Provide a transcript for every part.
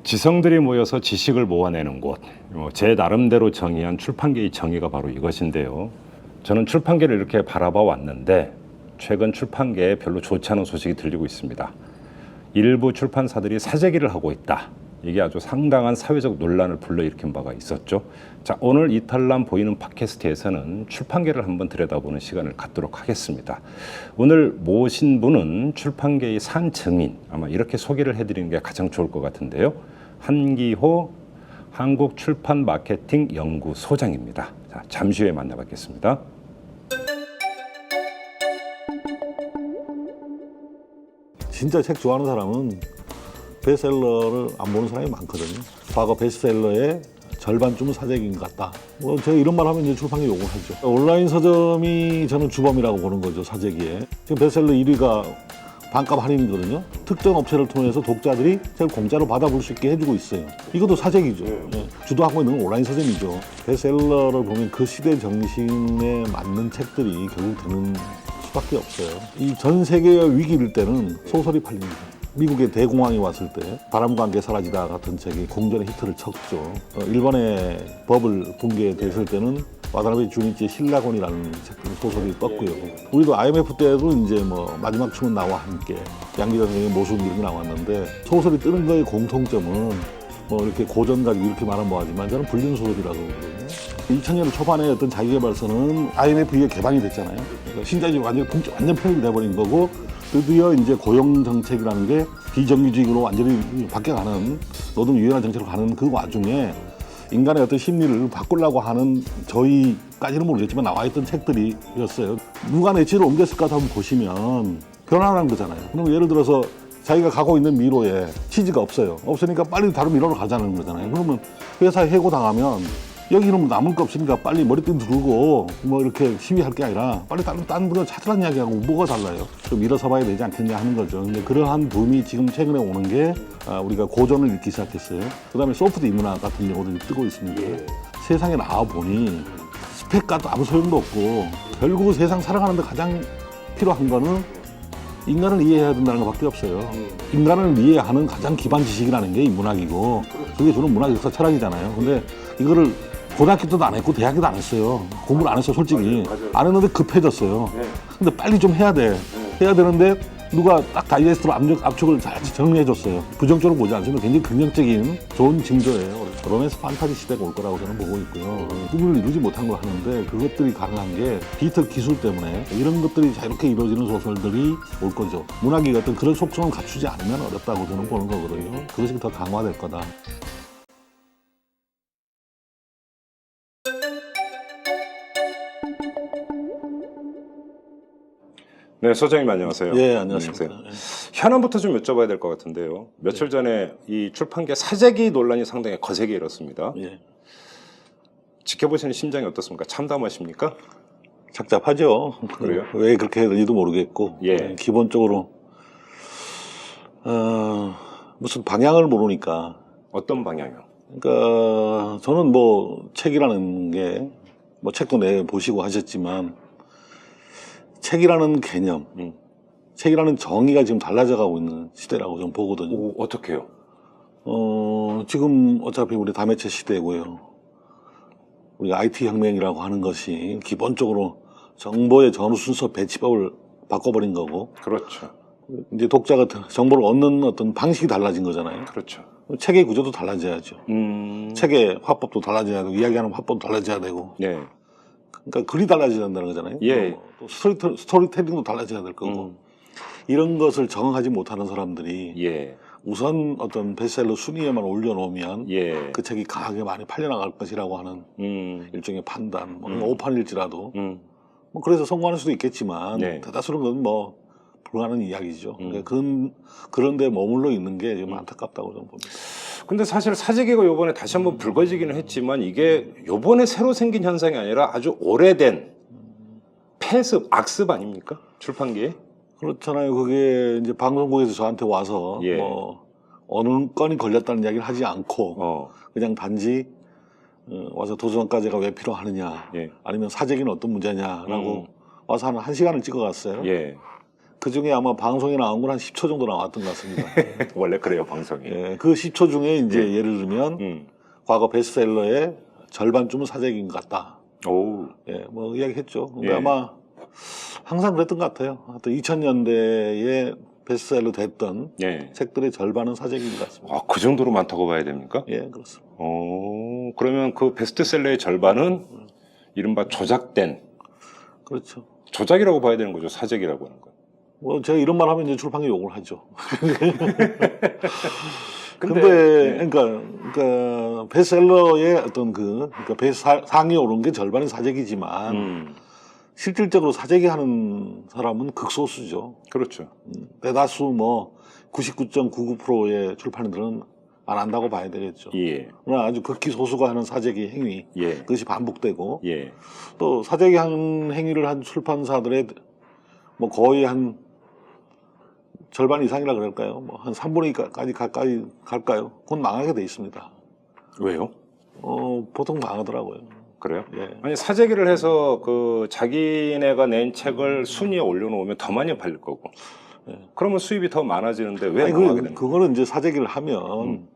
지성들이 모여서 지식을 모아내는 곳, 제 나름대로 정의한 출판계의 정의가 바로 이것인데요. 저는 출판계를 이렇게 바라봐 왔는데 최근 출판계에 별로 좋지 않은 소식이 들리고 있습니다. 일부 출판사들이 사재기를 하고 있다. 이게 아주 상당한 사회적 논란을 불러일으킨 바가 있었죠. 자, 오늘 이탈남 보이는 팟캐스트에서는 출판계를 한번 들여다보는 시간을 갖도록 하겠습니다. 오늘 모신 분은 출판계의 산 증인, 아마 이렇게 소개를 해드리는 게 가장 좋을 것 같은데요. 한기호 한국출판마케팅연구소장입니다. 자, 잠시 후에 만나뵙겠습니다. 진짜 책 좋아하는 사람은 베스트셀러를 안 보는 사람이 많거든요. 과거 베스트셀러의 절반쯤은 사재기인 것 같다. 제가 이런 말 하면 이제 출판계 욕을 하죠. 온라인 서점이 저는 주범이라고 보는 거죠, 사재기에. 지금 베스트셀러 1위가 반값 할인이거든요. 특정 업체를 통해서 독자들이 책을 공짜로 받아볼 수 있게 해주고 있어요. 이것도 사재기죠. 주도하고 있는 건 온라인 서점이죠. 베스트셀러를 보면 그 시대 정신에 맞는 책들이 결국 되는 수밖에 없어요. 이 전 세계가 위기일 때는 소설이 팔립니다. 미국의 대공황이 왔을 때 바람과 함께 사라지다 같은 책이 공전의 히트를 쳤죠. 일본의 버블 붕괴됐을 때는 와다나베 주니치의 신라곤이라는 책들 소설이 떴고요. 우리도 IMF 때도 이제 뭐 마지막 춤은 나와 함께 양기자 선생님의 모순 이런 게 나왔는데 소설이 뜨는 거의 공통점은 뭐 이렇게 고전 가지고 이렇게 말하면 뭐하지만 저는 불륜 소설이라고 그러거든요. 2000년대 초반에 어떤 자기개발서는 IMF에 개방이 됐잖아요. 그러니까 신자유주의 완전 편입이 돼버린 거고 드디어 이제 고용 정책이라는 게 비정규직으로 완전히 바뀌어가는 노동 유연한 정책으로 가는 그 와중에 인간의 어떤 심리를 바꾸려고 하는 저희까지는 모르겠지만 나와있던 책들이었어요. 누가 내치를 옮겼을까 한번 보시면 변화라는 거잖아요. 그럼 예를 들어서 자기가 가고 있는 미로에 취지가 없어요. 없으니까 빨리 다른 미로로 가자는 거잖아요. 그러면 회사에 해고당하면 여기는 남을 거 없으니까 빨리 머리띠 두르고 뭐 이렇게 시위할 게 아니라 빨리 딴 거 찾으라는 이야기하고 뭐가 달라요? 좀 일어서 봐야 되지 않겠냐 하는 거죠. 근데 그러한 붐이 지금 최근에 오는 게 우리가 고전을 읽기 시작했어요. 그 다음에 소프트 인문화 같은 경우도 뜨고 있습니다. 세상에 나와보니 스펙과도 아무 소용도 없고 결국 세상 살아가는데 가장 필요한 거는 인간을 이해해야 된다는 것밖에 없어요. 인간을 이해하는 가장 기반 지식이라는 게 인문학이고 그게 주는 문학 역사 철학이잖아요. 근데 이거를 고등학교 때도 안 했고 대학교도 안 했어요. 공부를 안 했어요, 솔직히. 맞아요. 안 했는데 급해졌어요. 근데 빨리 좀 해야 돼. 해야 되는데 누가 딱 다이제스트로 압축을 잘 정리해줬어요. 부정적으로 보지 않지만 굉장히 긍정적인 좋은 징조예요. 로맨스 판타지 시대가 올 거라고 저는 보고 있고요. 꿈을 이루지 못한 걸 하는데 그것들이 가능한 게 디지털 기술 때문에 이런 것들이 자유롭게 이루어지는 소설들이 올 거죠. 문학이 어떤 그런 속성을 갖추지 않으면 어렵다고 저는 보는 거거든요. 그것이 더 강화될 거다. 네, 소장님 안녕하세요. 예, 안녕하십니까. 현안부터 좀 여쭤봐야 될 것 같은데요. 며칠 전에 이 출판계 사재기 논란이 상당히 거세게 일었습니다. 예. 지켜보시는 심정이 어떻습니까? 참담하십니까? 착잡하죠. 그래요? 왜 그렇게 했는지도 모르겠고. 예. 기본적으로 무슨 방향을 모르니까. 어떤 방향이요? 그러니까 저는 뭐 책이라는 게 뭐 책도 보시고 하셨지만 책이라는 개념, 책이라는 정의가 지금 달라져 가고 있는 시대라고 저는 보거든요. 오, 어떻게요? 지금 어차피 우리 다매체 시대고요. 우리가 IT 혁명이라고 하는 것이 기본적으로 정보의 전후 순서 배치법을 바꿔버린 거고. 그렇죠. 이제 독자가 정보를 얻는 어떤 방식이 달라진 거잖아요. 그렇죠. 책의 구조도 달라져야죠. 책의 화법도 달라져야 되고, 이야기하는 화법도 달라져야 되고. 네. 그러니까 글이 달라져야 된다는 거잖아요. 예. 또 스토리텔링도 달라져야 될 거고. 이런 것을 정하지 못하는 사람들이 예. 우선 어떤 베스트셀러 순위에만 올려놓으면 예. 그 책이 강하게 많이 팔려나갈 것이라고 하는 일종의 판단, 뭐 오판일지라도 뭐 그래서 성공할 수도 있겠지만 네. 대다수는 뭐 불가능한 이야기죠. 그러니까 그런데 머물러 있는 게 좀 안타깝다고 저는 봅니다. 근데 사실 사재기가 요번에 다시 한번 불거지기는 했지만 이게 요번에 새로 생긴 현상이 아니라 아주 오래된 폐습, 악습 아닙니까? 출판계에? 그렇잖아요. 그게 이제 방송국에서 저한테 와서 예. 뭐 어느 건이 걸렸다는 이야기를 하지 않고 그냥 단지 와서 도서관까지가 왜 필요하느냐, 예. 아니면 사재기는 어떤 문제냐라고 와서 한 시간을 찍어갔어요. 예. 그 중에 아마 방송에 나온 건 한 10초 정도 나왔던 것 같습니다. 원래 그래요, 방송이. 예, 그 10초 중에 이제 예를 들면 과거 베스트셀러의 절반쯤은 사재기인 것 같다. 오. 예, 뭐 이야기했죠. 근데 예. 아마 항상 그랬던 것 같아요. 하여튼 2000년대에 베스트셀러 됐던 예. 책들의 절반은 사재기인 것 같습니다. 아, 그 정도로 많다고 봐야 됩니까? 예, 그렇습니다. 그러면 그 베스트셀러의 절반은 이른바 조작된, 그렇죠. 조작이라고 봐야 되는 거죠, 사재기라고 하는 거. 뭐 제가 이런 말 하면 이제 출판계 욕을 하죠. 근데, 근데 예. 그러니까 베스트셀러의 어떤 그러니까 베스트 상위에 오른 게 절반은 사재기지만 실질적으로 사재기하는 사람은 극소수죠. 그렇죠. 대다수 뭐 99.99%의 출판인들은 안 한다고 봐야 되겠죠. 예. 그러나 아주 극히 소수가 하는 사재기 행위, 예. 그것이 반복되고 예. 또 사재기 하는 행위를 한 출판사들의 뭐 거의 한 절반 이상이라 그럴까요? 뭐 한 3분의 2까지 가까이 갈까요? 그건 망하게 돼 있습니다. 왜요? 보통 망하더라고요. 그래요? 예. 아니, 사재기를 해서 그 자기네가 낸 책을 순위에 올려놓으면 더 많이 팔릴 거고. 예. 그러면 수입이 더 많아지는데 왜 아니, 망하게 되는 거예요? 그거는 이제 사재기를 하면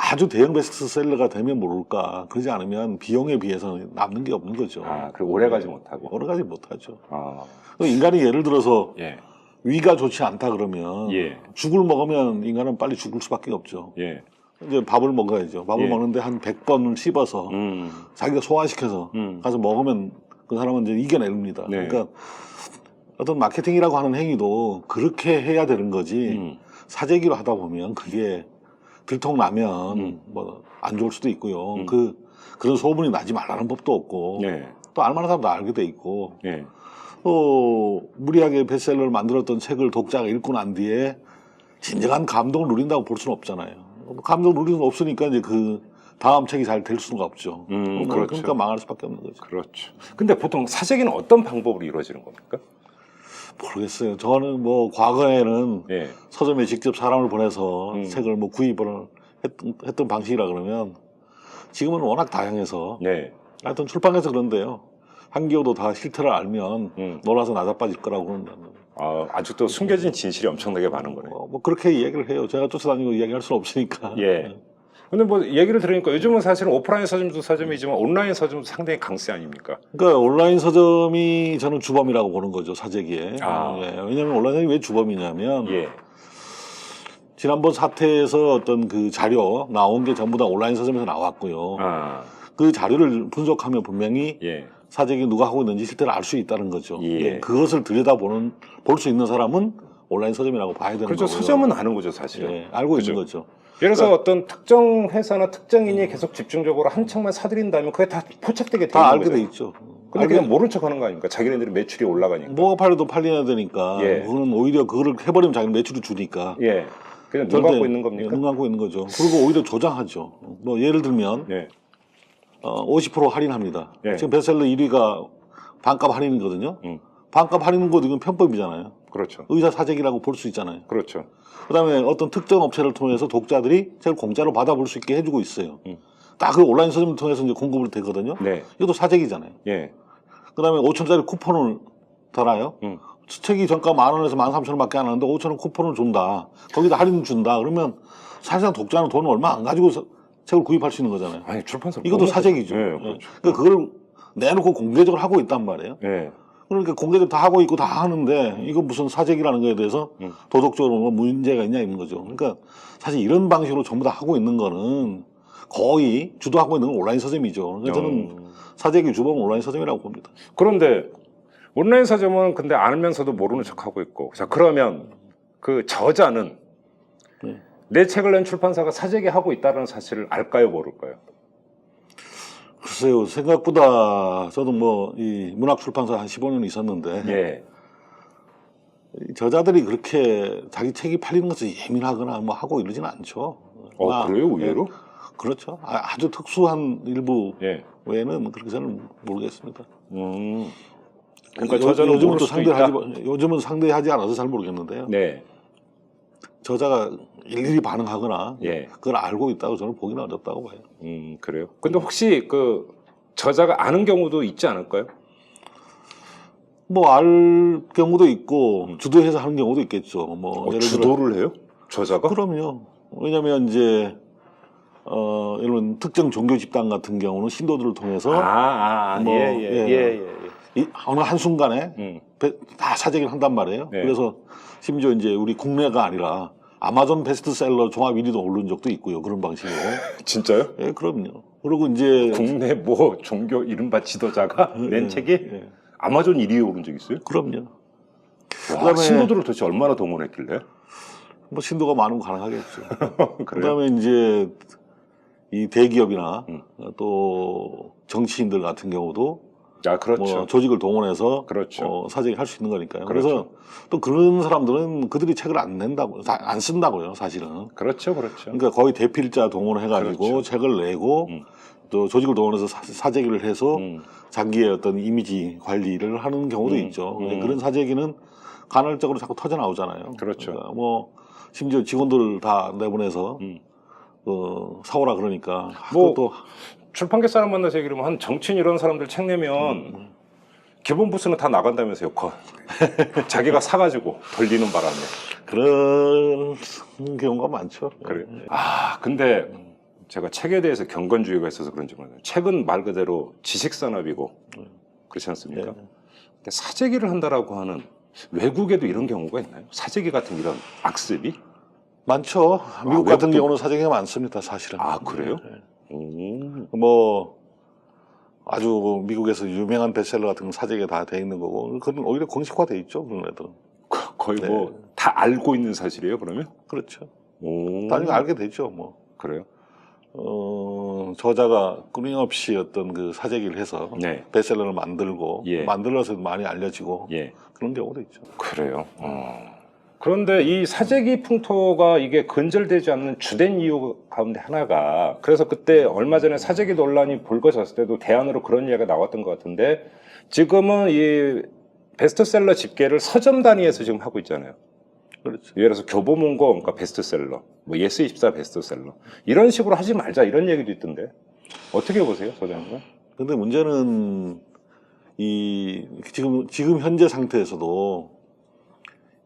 아주 대형 베스트셀러가 되면 모를까. 그러지 않으면 비용에 비해서는 남는 게 없는 거죠. 아, 그리고 오래 가지 못하고. 오래 가지 못하죠. 아, 인간이 예를 들어서 예. 위가 좋지 않다 그러면 예. 죽을 먹으면 인간은 빨리 죽을 수밖에 없죠. 예. 이제 밥을 먹어야죠. 밥을 예. 먹는데 한 100번을 씹어서 자기가 소화시켜서 가서 먹으면 그 사람은 이제 이겨냅니다. 네. 그러니까 어떤 마케팅이라고 하는 행위도 그렇게 해야 되는 거지 사재기로 하다 보면 그게 들통나면 뭐 안 좋을 수도 있고요. 그런 소문이 나지 말라는 법도 없고 예. 또 알만한 사람도 알게 돼 있고 예. 또 무리하게 베스트셀러를 만들었던 책을 독자가 읽고 난 뒤에 진정한 감동을 누린다고 볼 수는 없잖아요. 감동을 누릴 수는 없으니까 이제 그 다음 책이 잘 될 수가 없죠. 그렇죠. 그러니까 망할 수밖에 없는 거죠. 그렇죠. 근데 보통 사재기는 어떤 방법으로 이루어지는 겁니까? 모르겠어요. 저는 뭐 과거에는 예. 서점에 직접 사람을 보내서 책을 뭐 구입을 했던 방식이라 그러면 지금은 워낙 다양해서 네. 하여튼 출판해서 그런데요. 한기호도 다 실태를 알면 놀라서 나자빠질 거라고 그런다는. 아, 아직도 숨겨진 진실이 엄청나게 많은 거네요. 뭐 그렇게 이야기를 해요. 제가 쫓아다니고 이야기할 수는 없으니까. 예. 근데 뭐 얘기를 들으니까 요즘은 사실은 오프라인 서점도 서점이지만 온라인 서점도 상당히 강세 아닙니까? 그러니까 온라인 서점이 저는 주범이라고 보는 거죠, 사재기에. 아. 예, 왜냐하면 온라인 서점이 왜 주범이냐면 예. 지난번 사태에서 어떤 그 자료 나온 게 전부 다 온라인 서점에서 나왔고요. 아. 그 자료를 분석하면 분명히 예. 사재기 누가 하고 있는지 실태를 알 수 있다는 거죠. 예. 예, 그것을 들여다보는 볼 수 있는 사람은 온라인 서점이라고 봐야 되는 그렇죠. 거고요. 서점은 아는 거죠, 사실은. 예, 알고 그죠? 있는 거죠. 예를 들어서 그러니까 어떤 특정 회사나 특정인이 계속 집중적으로 한 책만 사들인다면 그게 다 포착되게 돼 다 있는 알게 거죠. 돼 있죠. 근데 그냥 모른 척 하는 거 아닙니까? 자기네들이 매출이 올라가니까. 뭐가 팔려도 팔려야 되니까 예. 그거는 오히려 그거를 해버리면 자기는 매출을 주니까 예. 그냥 눈 절대, 감고 있는 겁니까? 예, 눈 감고 있는 거죠. 그리고 오히려 조장하죠. 뭐 예를 들면 예. 50% 할인합니다. 예. 지금 베스트셀러 1위가 반값 할인이거든요. 반값 할인인 것도 이건 편법이잖아요. 그렇죠. 의사 사재기라고 볼 수 있잖아요. 그렇죠. 그다음에 어떤 특정 업체를 통해서 독자들이 책을 공짜로 받아볼 수 있게 해주고 있어요. 딱 그 온라인 서점을 통해서 이제 공급을 되거든요. 네. 이것도 사재기잖아요. 예. 그다음에 5,000원짜리 쿠폰을 달아요. 책이 정가 10,000원에서 13,000원밖에 안 하는데 5,000원 쿠폰을 준다. 거기다 할인 준다. 그러면 사실상 독자는 돈을 얼마 안 가지고 책을 구입할 수 있는 거잖아요. 아니, 출판사 이것도 사재기죠. 예, 예. 그렇죠. 그러니까 그걸 내놓고 공개적으로 하고 있단 말이에요. 예. 그러니까 공개적으로 다 하고 있고 다 하는데 이거 무슨 사재기라는 거에 대해서 도덕적으로 뭐 문제가 있냐 있는 거죠. 그러니까 사실 이런 방식으로 전부 다 하고 있는 거는 거의 주도하고 있는 건 온라인 서점이죠. 그래서 저는 사재기 주범은 온라인 서점이라고 봅니다. 그런데 온라인 서점은 근데 알면서도 모르는 척 하고 있고. 자, 그러면 그 저자는 네. 내 책을 낸 출판사가 사재기 하고 있다는 사실을 알까요, 모를까요? 글쎄요, 생각보다 저도 뭐 이 문학 출판사 한 15년 있었는데 예. 이 저자들이 그렇게 자기 책이 팔리는 것에 예민하거나 뭐 하고 이러지는 않죠. 그래요, 의외로? 예, 그렇죠. 아주 특수한 일부 예. 외에는 그렇게 저는 모르겠습니다. 그러니까 저자는 요즘은 모를 또 수도 있다. 요즘은 상대하지 않아서 잘 모르겠는데요. 네. 저자가 일일이 반응하거나 예. 그걸 알고 있다고 저는 보기는 어렵다고 봐요. 그래요. 근데 혹시 그 저자가 아는 경우도 있지 않을까요? 뭐 알 경우도 있고 주도해서 하는 경우도 있겠죠. 뭐 예를 들어 주도를 해요? 저자가? 그럼요. 왜냐하면 이제 이런 특정 종교 집단 같은 경우는 신도들을 통해서 뭐, 이 어느 한 순간에 다 사재기를 한단 말이에요. 네. 그래서 심지어 이제 우리 국내가 아니라 아마존 베스트셀러 종합 1위도 오른 적도 있고요. 그런 방식으로. 진짜요? 예, 그럼요. 그리고 이제 국내 뭐 종교 이른바 지도자가 낸 책이 예, 아마존 1위에 오른 적 있어요? 그럼요. 와, 그다음에- 신도들을 도대체 얼마나 동원했길래? 뭐 신도가 많으면 가능하겠죠. 그래요? 그다음에 이제 이 대기업이나 또 정치인들 같은 경우도 아, 그렇죠. 뭐 조직을 동원해서 그렇죠. 사재기 할 수 있는 거니까요. 그렇죠. 그래서 또 그런 사람들은 그들이 책을 안 낸다고, 안 쓴다고요, 사실은. 그렇죠, 그렇죠. 그러니까 거의 대필자 동원해가지고 그렇죠. 책을 내고 또 조직을 동원해서 사재기를 해서 자기의 어떤 이미지 관리를 하는 경우도 있죠. 그런 사재기는 간헐적으로 자꾸 터져 나오잖아요. 그렇죠. 그러니까 뭐 심지어 직원들 다 내보내서 사오라 그러니까 뭐 그것도 출판계 사람 만나서 얘기를 하면 한 정치인 이런 사람들 책 내면 기본 부스는 다 나간다면서요. 자기가 사가지고 돌리는 바람에. 그런 경우가 많죠. 그래. 아, 근데 제가 책에 대해서 경건주의가 있어서 그런지 모르겠어요. 책은 말 그대로 지식산업이고 그렇지 않습니까? 네. 근데 사재기를 한다라고 하는 외국에도 이런 경우가 있나요? 사재기 같은 이런 악습이? 많죠. 미국 같은 외국도- 경우는 사재기가 많습니다, 사실은. 아, 그래요? 네. 뭐 아주 미국에서 유명한 베스트셀러 같은 건 사재기가 다 돼 있는 거고, 그건 오히려 공식화돼 있죠, 그런 애들은. 거의 네. 뭐 다 알고 있는 사실이에요, 그러면? 그렇죠. 오. 나중에 알게 되죠, 뭐. 그래요? 저자가 끊임없이 어떤 그 사재기를 해서 네. 베스트셀러를 만들고 예. 만들어서 많이 알려지고 예. 그런 경우도 있죠. 그래요. 그런데 이 사재기 풍토가 이게 근절되지 않는 주된 이유 가운데 하나가, 그래서 그때 얼마 전에 사재기 논란이 불거졌을 때도 대안으로 그런 이야기가 나왔던 것 같은데, 지금은 이 베스트셀러 집계를 서점 단위에서 지금 하고 있잖아요. 그렇죠. 예를 들어서 교보문고 그러니까 베스트셀러, 뭐 예스24 베스트셀러 이런 식으로 하지 말자 이런 얘기도 있던데 어떻게 보세요, 소장님은? 근데 문제는 지금 현재 상태에서도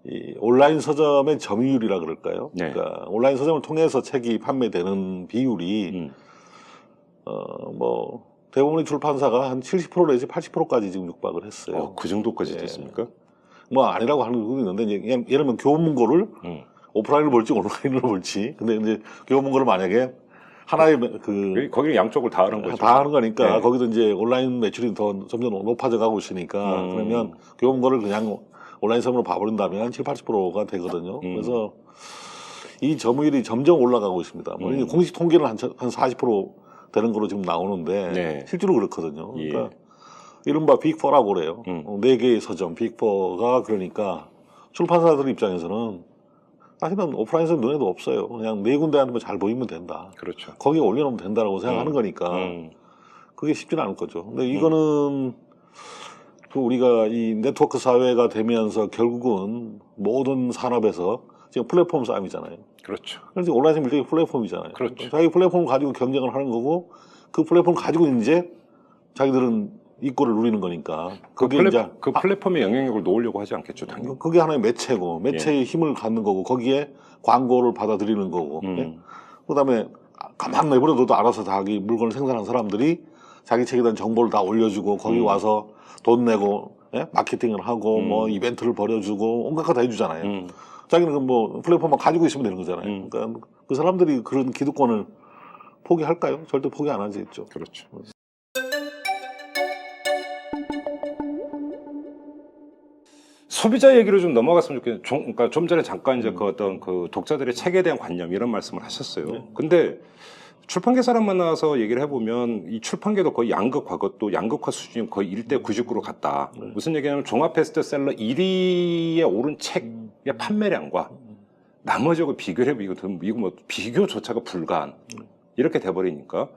이 온라인 서점의 점유율이라 그럴까요? 네. 그러니까 온라인 서점을 통해서 책이 판매되는 비율이 뭐 대부분의 출판사가 한 70% 내지 80%까지 지금 육박을 했어요. 그 정도까지 예. 됐습니까? 뭐 아니라고 하는 부분이 있는데 이제 예를 들면 교문고를 오프라인으로 볼지 온라인으로 볼지. 근데 이제 교문고를 만약에 하나의 거기는 양쪽을 다 하는 거죠. 다 하는 거니까 네. 거기도 이제 온라인 매출이 더 점점 높아져 가고 있으니까 그러면 교문고를 그냥 온라인 서점으로 봐버린다면 7, 80%가 되거든요. 그래서 이 점유율이 점점 올라가고 있습니다. 뭐 이제 공식 통계는 한 40% 되는 거로 지금 나오는데 네. 실제로 그렇거든요. 예. 그러니까 이른바 빅4라고 그래요. 4개의 서점 빅4가 그러니까 출판사들 입장에서는 사실은 오프라인 서점 눈에도 없어요. 그냥 4군데한테만 잘 보이면 된다. 그렇죠. 거기에 올려놓으면 된다라고 생각하는 거니까 그게 쉽지는 않을 거죠. 근데 이거는 그 우리가 이 네트워크 사회가 되면서 결국은 모든 산업에서 지금 플랫폼 싸움이잖아요. 그렇죠. 그래서 온라인 서점 일종의 플랫폼이잖아요. 그렇죠. 자기 플랫폼을 가지고 경쟁을 하는 거고 그 플랫폼을 가지고 이제 자기들은 이권을 누리는 거니까 그 그게 이제 플랫폼의 영향력을 놓으려고 하지 않겠죠, 당연히. 그게 하나의 매체고 매체의 힘을 갖는 거고 거기에 광고를 받아들이는 거고 예? 그다음에 가만 내버려둬도 알아서 자기 물건을 생산한 사람들이 자기 책에 대한 정보를 다 올려주고 거기 와서 돈 내고 예? 마케팅을 하고 뭐 이벤트를 벌여주고 온갖 거 다 해주잖아요. 자기는 뭐 플랫폼만 가지고 있으면 되는 거잖아요. 그러니까 그 사람들이 그런 기득권을 포기할까요? 절대 포기 안 하겠죠. 그렇죠. 소비자 얘기로 좀 넘어갔으면 좋겠는데, 그러니까 좀 전에 잠깐 이제 그 어떤 그 독자들의 책에 대한 관념 이런 말씀을 하셨어요. 근데 출판계 사람 만나서 얘기를 해보면 이 출판계도 거의 양극화, 그것도 양극화 수준이 거의 1대 99로 갔다. 무슨 얘기냐면 종합 베스트셀러 1위에 오른 책의 판매량과 나머지하고 비교를 해보면 이거 뭐 비교조차가 불가한 이렇게 돼버리니까.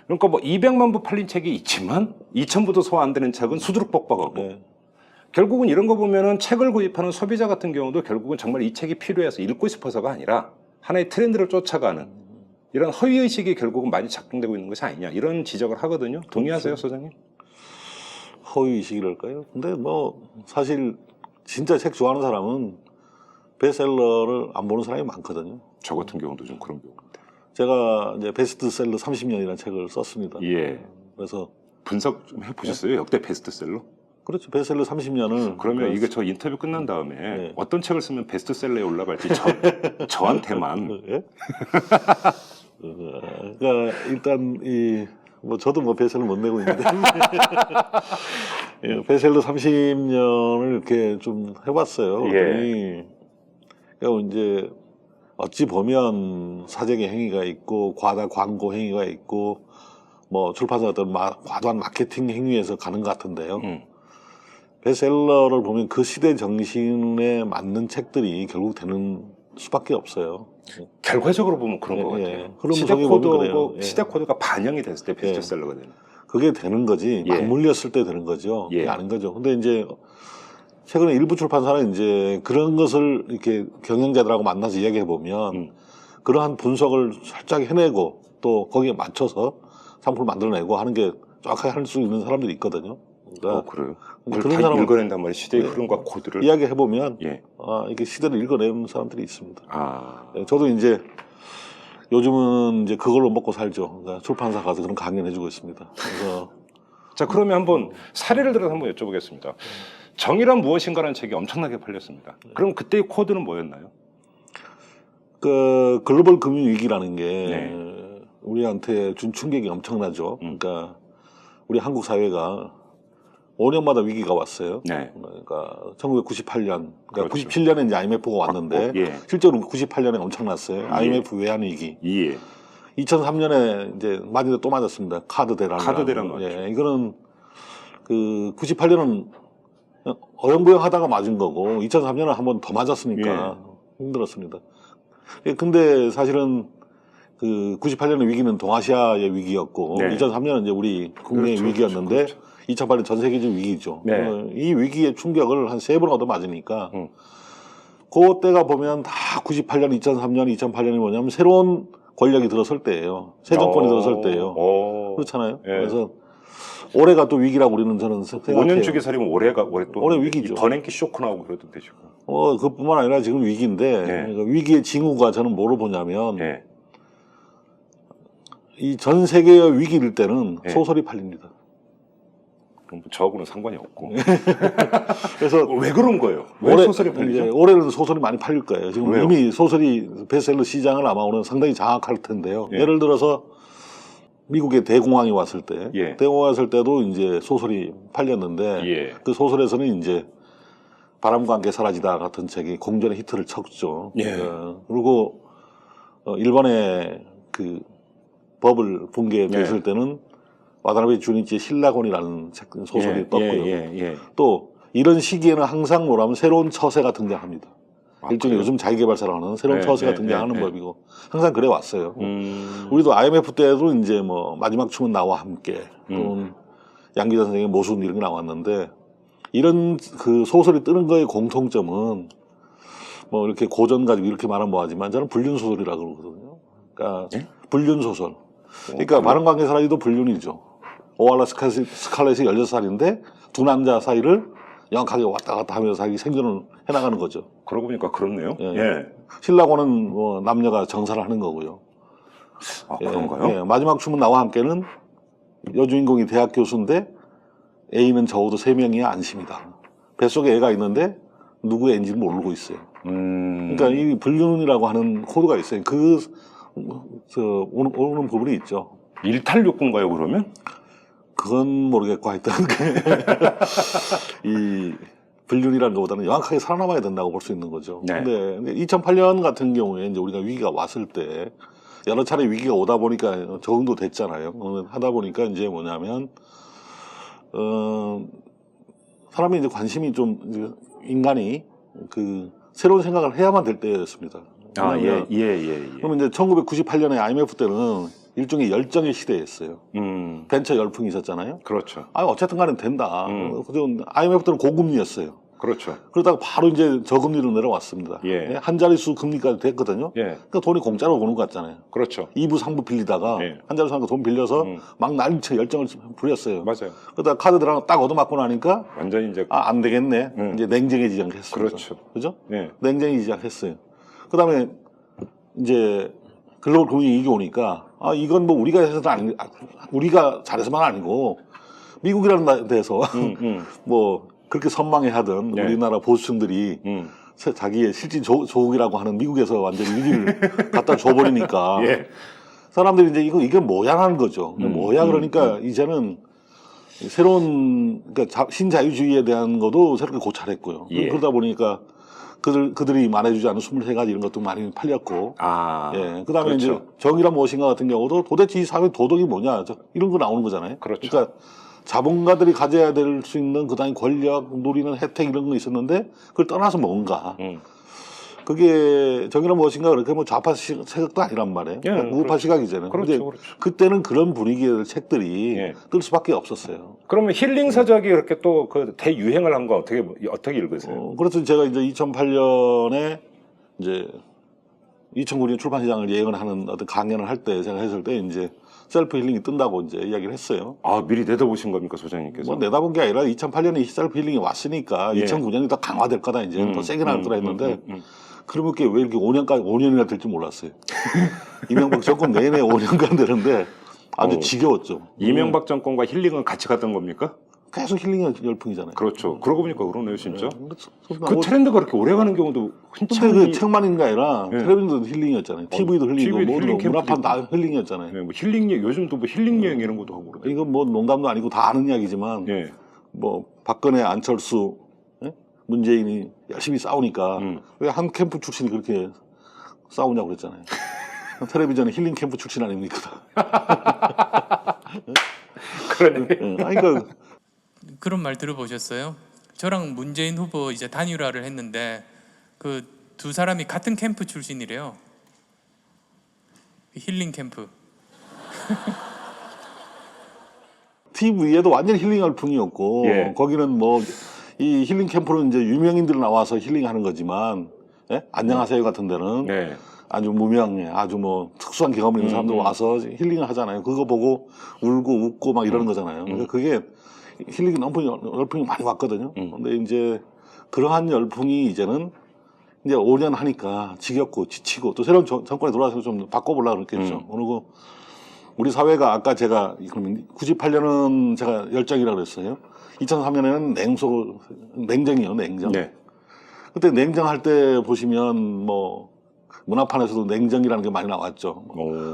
그러니까 뭐 200만 부 팔린 책이 있지만 2,000부도 소화 안 되는 책은 수두룩 뻑뻑하고. 네. 결국은 이런 거 보면은 책을 구입하는 소비자 같은 경우도 결국은 정말 이 책이 필요해서 읽고 싶어서가 아니라 하나의 트렌드를 쫓아가는 이런 허위의식이 결국은 많이 작동되고 있는 것이 아니냐 이런 지적을 하거든요. 동의하세요, 소장님? 허위의식이랄까요? 근데 뭐 사실 진짜 책 좋아하는 사람은 베스트셀러를 안 보는 사람이 많거든요. 저 같은 경우도 좀 그런 경우인데. 제가 이제 베스트셀러 30년이라는 책을 썼습니다. 예. 그래서 분석 좀 해보셨어요? 역대 베스트셀러? 그렇죠. 베스트셀러 30년을 그러면 이게 저 인터뷰 끝난 다음에 네. 어떤 책을 쓰면 베스트셀러에 올라갈지 저한테만 예? 그러니까 일단 뭐 저도 뭐 베스트셀러 못 내고 있는데 예, 베스트셀러 30년을 이렇게 좀 해봤어요. 예. 그랬더니 그러니까 이제 어찌 보면 사재기 행위가 있고 과다 광고 행위가 있고 뭐 출판사 어떤 과도한 마케팅 행위에서 가는 것 같은데요. 베스트셀러를 보면 그 시대 정신에 맞는 책들이 결국 되는 수밖에 없어요. 결과적으로 보면 그런 예, 것 예. 같아요. 흐름 시대 속에 보면 그래요. 코드고 예. 시대 코드가 반영이 됐을 때 베스트셀러가 되는. 그게 되는 거지 예. 맞물렸을 때 되는 거죠. 예. 그게 아닌 거죠. 근데 이제 최근에 일부 출판사는 이제 그런 것을 이렇게 경영자들하고 만나서 이야기해 보면 그러한 분석을 살짝 해내고 또 거기에 맞춰서 상품을 만들어내고 하는 게 정확하게 할 수 있는 사람들이 있거든요. 그러니까 그래요. 그런 그걸 다 사람은 읽어낸단 말이에요. 시대의 네. 흐름과 코드를. 이야기해 보면 예. 이게 시대를 읽어내는 사람들이 있습니다. 아. 네, 저도 이제 요즘은 이제 그걸로 먹고 살죠. 그러니까 출판사 가서 그런 강연 해주고 있습니다. 그래서 자, 그러면 한번 사례를 들어서 한번 여쭤보겠습니다. 정의란 무엇인가라는 책이 엄청나게 팔렸습니다. 그럼 그때의 코드는 뭐였나요? 그 글로벌 금융 위기라는 게 네. 우리한테 준 충격이 엄청나죠. 그러니까 우리 한국 사회가 5년마다 위기가 왔어요. 네. 그러니까 1998년, 그러니까 그렇죠. 97년에 이제 IMF가 왔는데 예. 실제로 98년에 엄청났어요. IMF 외환 위기. 예. 2003년에 이제 맞은데 또 맞았습니다. 카드 대란. 카드 대란 맞죠. 예, 이거는 그 98년은 어영부영 하다가 맞은 거고 2003년은 한 번 더 맞았으니까 힘들었습니다. 예, 근데 사실은 그 98년의 위기는 동아시아의 위기였고 네. 2003년은 이제 우리 국내의 그렇죠, 위기였는데 그렇죠. 2008년 전 세계적 위기죠. 네. 이 위기의 충격을 한 3번 얻어 맞으니까 그때가 보면 다 98년, 2003년, 2008년이 뭐냐면 새로운 권력이 들어설 때예요. 새 정권이 들어설 때예요. 그렇잖아요. 예. 그래서 올해가 또 위기라고 우리는 저는 생각해요. 5년 주기 살이면 올해 또 올해 위기죠. 버냉키 쇼크 나오고 그러던데 지금. 그뿐만 아니라 지금 위기인데 네. 그러니까 위기의 징후가 저는 뭐로 보냐면 예. 이 전 세계의 위기일 때는 네. 소설이 팔립니다. 그럼 저하고는 상관이 없고. 그래서 왜 그런 거예요? 왜 소설이 팔리죠? 이제 올해는 소설이 많이 팔릴 거예요. 지금 왜요? 이미 소설이 베스트셀러 시장을 아마 오늘 상당히 장악할 텐데요. 예. 예를 들어서 미국의 대공황이 왔을 때, 예. 대공황이 왔을 때도 이제 소설이 팔렸는데 예. 그 소설에서는 이제 바람과 함께 사라지다 같은 책이 공전의 히트를 쳤죠. 예. 그리고 일본의 그 버블 붕괴됐을 예. 때는 와다나베 주니치의 신라곤이라는 소설이 예. 떴고요. 예. 또 이런 시기에는 항상 뭐라면 새로운 처세가 등장합니다. 일종의 그래요? 요즘 자기개발사로 하는 새로운 네, 처세가 네, 등장하는 네, 법이고 항상 그래 왔어요. 음. 우리도 IMF 때도 이제 뭐 마지막 춤은 나와 함께 또는 양기자 선생의 모순 이런 게 나왔는데 이런 그 소설이 뜨는 거의 공통점은 뭐 이렇게 고전 가지고 이렇게 말하면 뭐하지만 저는 불륜 소설이라고 그러거든요. 그러니까 예? 불륜 소설. 그러니까 많은 관계 사라지도 불륜이죠. 오알라 스칼렛이 16살인데 두 남자 사이를 영악하게 왔다 갔다 하면서 자기 생존을 해나가는 거죠. 그러고 보니까 그렇네요. 예. 예. 신라고는 뭐 남녀가 정사를 하는 거고요. 아, 그런가요? 예, 마지막 춤은 나와 함께는 여주인공이 대학 교수인데 A는 적어도 3명이야 안심이다. 뱃속에 애가 있는데 누구 애인지는 모르고 있어요. 그러니까 이 불륜이라고 하는 코드가 있어요. 오는 부분이 있죠. 일탈 욕구인가요, 그러면? 그건 모르겠고 하여튼 이 불륜이라는 것보다는 영악하게 살아남아야 된다고 볼 수 있는 거죠. 네. 근데 2008년 같은 경우에 이제 우리가 위기가 왔을 때 여러 차례 위기가 오다 보니까 적응도 됐잖아요. 하다 보니까 이제 뭐냐면 사람이 이제 관심이 좀 이제 인간이 그 새로운 생각을 해야만 될 때였습니다. 아, 예. 그러면 이제 1998년에 IMF 때는 일종의 열정의 시대였어요. 벤처 열풍이 있었잖아요. 그렇죠. 어쨌든 간에 된다. IMF 때는 고금리였어요. 그렇죠. 그러다가 바로 이제 저금리로 내려왔습니다. 예. 한 자릿수 금리까지 됐거든요. 예. 그러니까 돈이 공짜로 오는 것 같잖아요. 그렇죠. 2부, 3부 빌리다가 예. 한 자릿수 하니까 돈 빌려서 막 난리쳐 열정을 부렸어요. 맞아요. 그러다가 카드들하고 딱 얻어맞고 나니까 완전히 이제 안 되겠네. 이제 냉정해지기 시작했어요. 그렇죠. 그죠? 예. 냉정해지기 시작했어요. 그 다음에 이제 글로벌 금융위기 오니까 이건 뭐 우리가 해서도 우리가 잘해서만 아니고 미국이라는 데서 뭐 그렇게 선망해 하던 네. 우리나라 보수층들이 자기의 실질 조국이라고 하는 미국에서 완전히 위기를 갖다 줘버리니까 예. 사람들이 이제 이게 뭐야 하는 거죠. 뭐야 그러니까 이제는 새로운 그러니까 신자유주의에 대한 것도 새롭게 고찰했고요. 예. 그러다 보니까 그들이 말해주지 않은 23가지 이런 것도 많이 팔렸고 예. 그다음에 그렇죠. 이제 정의란 무엇인가 같은 경우도 도대체 이 사회 도덕이 뭐냐 이런 거 나오는 거잖아요. 그렇죠. 그러니까 자본가들이 가져야 될 수 있는 그다음에 권력, 누리는 혜택 이런 거 있었는데 그걸 떠나서 뭔가 그게 정의란 무엇인가 그렇게 뭐 좌파 세력도 아니란 말이에요. 예, 우파 그렇죠. 시각이잖아요. 그렇죠, 근데 그렇죠. 그때는 그런 분위기의 책들이 예. 뜰 수밖에 없었어요. 그러면 힐링 서적이 이렇게 또 그 대유행을 한 건 어떻게 읽으세요? 그래서 제가 이제 2008년에 이제 2009년 출판시장을 예언하는 어떤 강연을 할 때 제가 했을 때 이제 셀프 힐링이 뜬다고 이제 이야기를 했어요. 아, 미리 내다보신 겁니까, 소장님께서? 뭐 내다본 게 아니라 2008년에 셀프 힐링이 왔으니까 예. 2009년이 더 강화될 거다 이제 더 세게 나올 거다 했는데 그러면 그게 왜 이렇게 5년이나 될 줄 몰랐어요. 이명박 정권 내내 5년간 되는데 아주 지겨웠죠. 이명박 정권과 힐링은 같이 갔던 겁니까? 계속 힐링 열풍이잖아요. 그렇죠. 그러고 보니까 그러네요, 진짜. 그 그 트렌드가 그렇게 오래 가는 경우도 흔치 그 책만 있는 게 아니라 예. 텔레비전도 힐링이었잖아요. TV도 힐링이고 TV도 모든 힐링 캠프 문화판 다 힐링이었잖아요. 뭐 힐링 요즘도 뭐 힐링 여행 이런 것도 하고 그러네. 이건 뭐 농담도 아니고 다 아는 이야기지만 예. 뭐 박근혜, 안철수, 예? 문재인이 열심히 싸우니까 왜 한 캠프 출신이 그렇게 싸우냐고 그랬잖아요. 텔레비전에 힐링 캠프 출신 아닙니까? 그러네. 아니 그러니까 그런 말 들어보셨어요? 저랑 문재인 후보 이제 단일화를 했는데 그 두 사람이 같은 캠프 출신이래요. 힐링 캠프. TV에도 완전 힐링 열풍이었고 예. 거기는 뭐 이 힐링 캠프는 이제 유명인들 나와서 힐링하는 거지만 예? 안녕하세요 같은 데는 네. 아주 무명해 아주 뭐 특수한 경험 있는 사람들 와서 힐링을 하잖아요. 그거 보고 울고 웃고 막 이러는 거잖아요. 그러니까 그게 힐링이 너무 열풍이 많이 왔거든요. 근데 이제 그러한 열풍이 이제는 이제 5년 하니까 지겹고 지치고 또 새로운 정권에 들어와서 좀 바꿔보려고 그랬겠죠. 그리고 우리 사회가 아까 제가 98년은 제가 열정이라고 그랬어요. 2003년에는 냉정이요, 냉정. 네. 그때 냉정할 때 보시면 뭐 문화판에서도 냉정이라는 게 많이 나왔죠.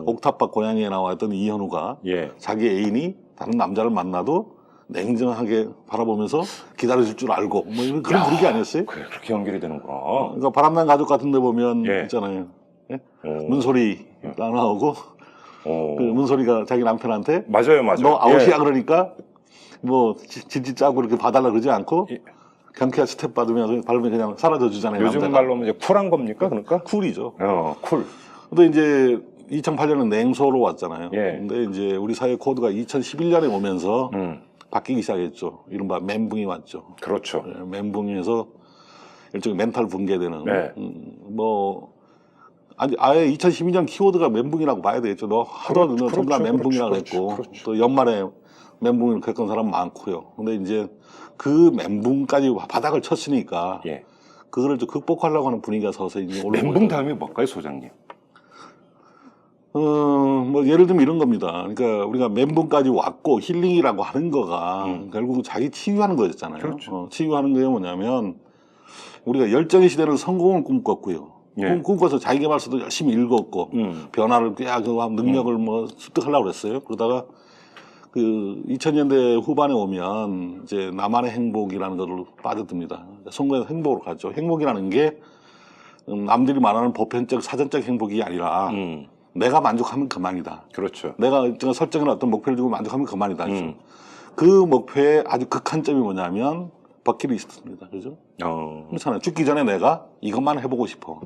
옥탑방 고양이에 나왔던 이현우가 예. 자기 애인이 다른 남자를 만나도 냉정하게 바라보면서 기다려줄 줄 알고 뭐 이런 그런 분위기 아니었어요? 그래, 그렇게 연결이 되는구나. 그러니까 바람난 가족 같은 데 보면 예. 있잖아요. 예? 문소리가 나오고 그 문소리가 자기 남편한테 맞아요. 너 아웃이야 예. 그러니까 뭐 질질 짜고 이렇게 봐달라 그러지 않고 예. 경쾌한 스텝 받으면 그냥 사라져 주잖아요. 요즘 남자가. 말로 하면 이제 쿨한 겁니까? 그러니까? 쿨이죠. 쿨. 근데 이제 2008년은 냉소로 왔잖아요. 예. 근데 이제 우리 사회 코드가 2011년에 오면서 바뀌기 시작했죠. 이른바 멘붕이 왔죠. 그렇죠. 예, 멘붕에서 일종의 멘탈 붕괴되는 네. 뭐 아예 2012년 키워드가 멘붕이라고 봐야 되겠죠. 너 하도 너 전부 다 멘붕이라고 그랬고 또 연말에 멘붕을 겪은 사람 많고요. 근데 이제 그 멘붕까지 바닥을 쳤으니까 예. 그거를 좀 극복하려고 하는 분위기가 서서히 이제 올라오고 멘붕 다음에 뭘까요, 소장님? 뭐 예를 들면 이런 겁니다. 그러니까 우리가 멘붕까지 왔고 힐링이라고 하는 거가 결국 자기 치유하는 거였잖아요. 그렇죠. 치유하는 게 뭐냐면 우리가 열정의 시대는 성공을 꿈꿨고요. 예. 꿈꿔서 자기개발서도 열심히 읽었고 변화를 꾀하고 능력을 뭐 습득하려고 그랬어요. 그러다가 그 2000년대 후반에 오면 이제 나만의 행복이라는 것을 빠져듭니다. 성공의 행복으로 가죠. 행복이라는 게 남들이 말하는 보편적 사전적 행복이 아니라 내가 만족하면 그만이다. 그렇죠. 내가 설정한 어떤 목표를 두고 만족하면 그만이다. 그 목표의 아주 극한점이 뭐냐면 버킷리스트입니다. 그죠? 그렇잖아요. 죽기 전에 내가 이것만 해보고 싶어.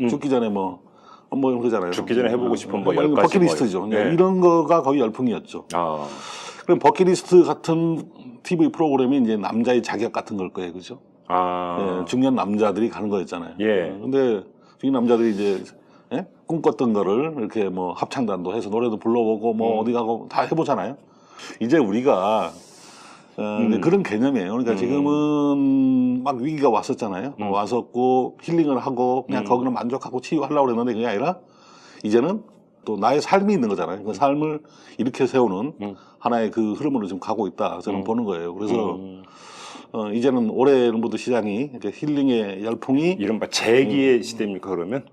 죽기 전에 뭐 그러잖아요. 죽기 전에 해보고 싶은 뭐 10가지. 버킷리스트죠. 뭐. 예. 이런 거가 거의 열풍이었죠. 그럼 버킷리스트 같은 TV 프로그램이 이제 남자의 자격 같은 걸 거예요. 그죠? 아. 중년 남자들이 가는 거였잖아요. 예. 근데 중년 남자들이 이제 꿈꿨던 거를 이렇게 뭐 합창단도 해서 노래도 불러보고 뭐 어디 가고 다 해보잖아요. 이제 우리가 이제 그런 개념이에요. 그러니까 지금은 막 위기가 왔었잖아요. 왔었고 힐링을 하고 그냥 거기는 만족하고 치유하려고 그랬는데 그게 아니라 이제는 또 나의 삶이 있는 거잖아요. 그 삶을 이렇게 세우는 하나의 그 흐름으로 지금 가고 있다. 저는 보는 거예요. 그래서 이제는 올해부터 시장이 이렇게 힐링의 열풍이 이른바 재기의 시대입니까 그러면?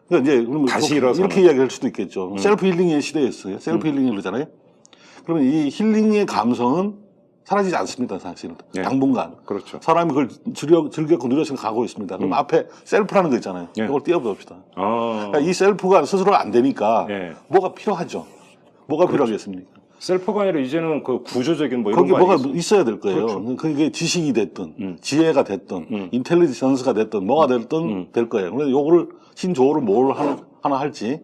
그러니까 이제 그러면 다시 일어서는. 이렇게 이야기할 수도 있겠죠. 셀프 힐링의 시대였어요. 셀프 힐링이 그러잖아요. 그러면 이 힐링의 감성은 사라지지 않습니다. 사실은 예. 당분간 그렇죠. 사람이 그걸 즐겼고 누렸으면 가고 있습니다. 그럼 앞에 셀프라는 거 있잖아요. 예. 이걸 띄워봅시다. 아. 그러니까 이 셀프가 스스로 안 되니까 예. 뭐가 필요하죠. 뭐가 필요하겠습니까? 셀프가 아니라 이제는 그 구조적인 뭐 이런 거기 거 뭐가 아니겠어요? 있어야 될 거예요. 그렇죠. 그게 지식이 됐든 지혜가 됐든 인텔리전스가 됐든 뭐가 됐든 될 거예요. 그래서 요거를 신조어를 뭘 하나 할지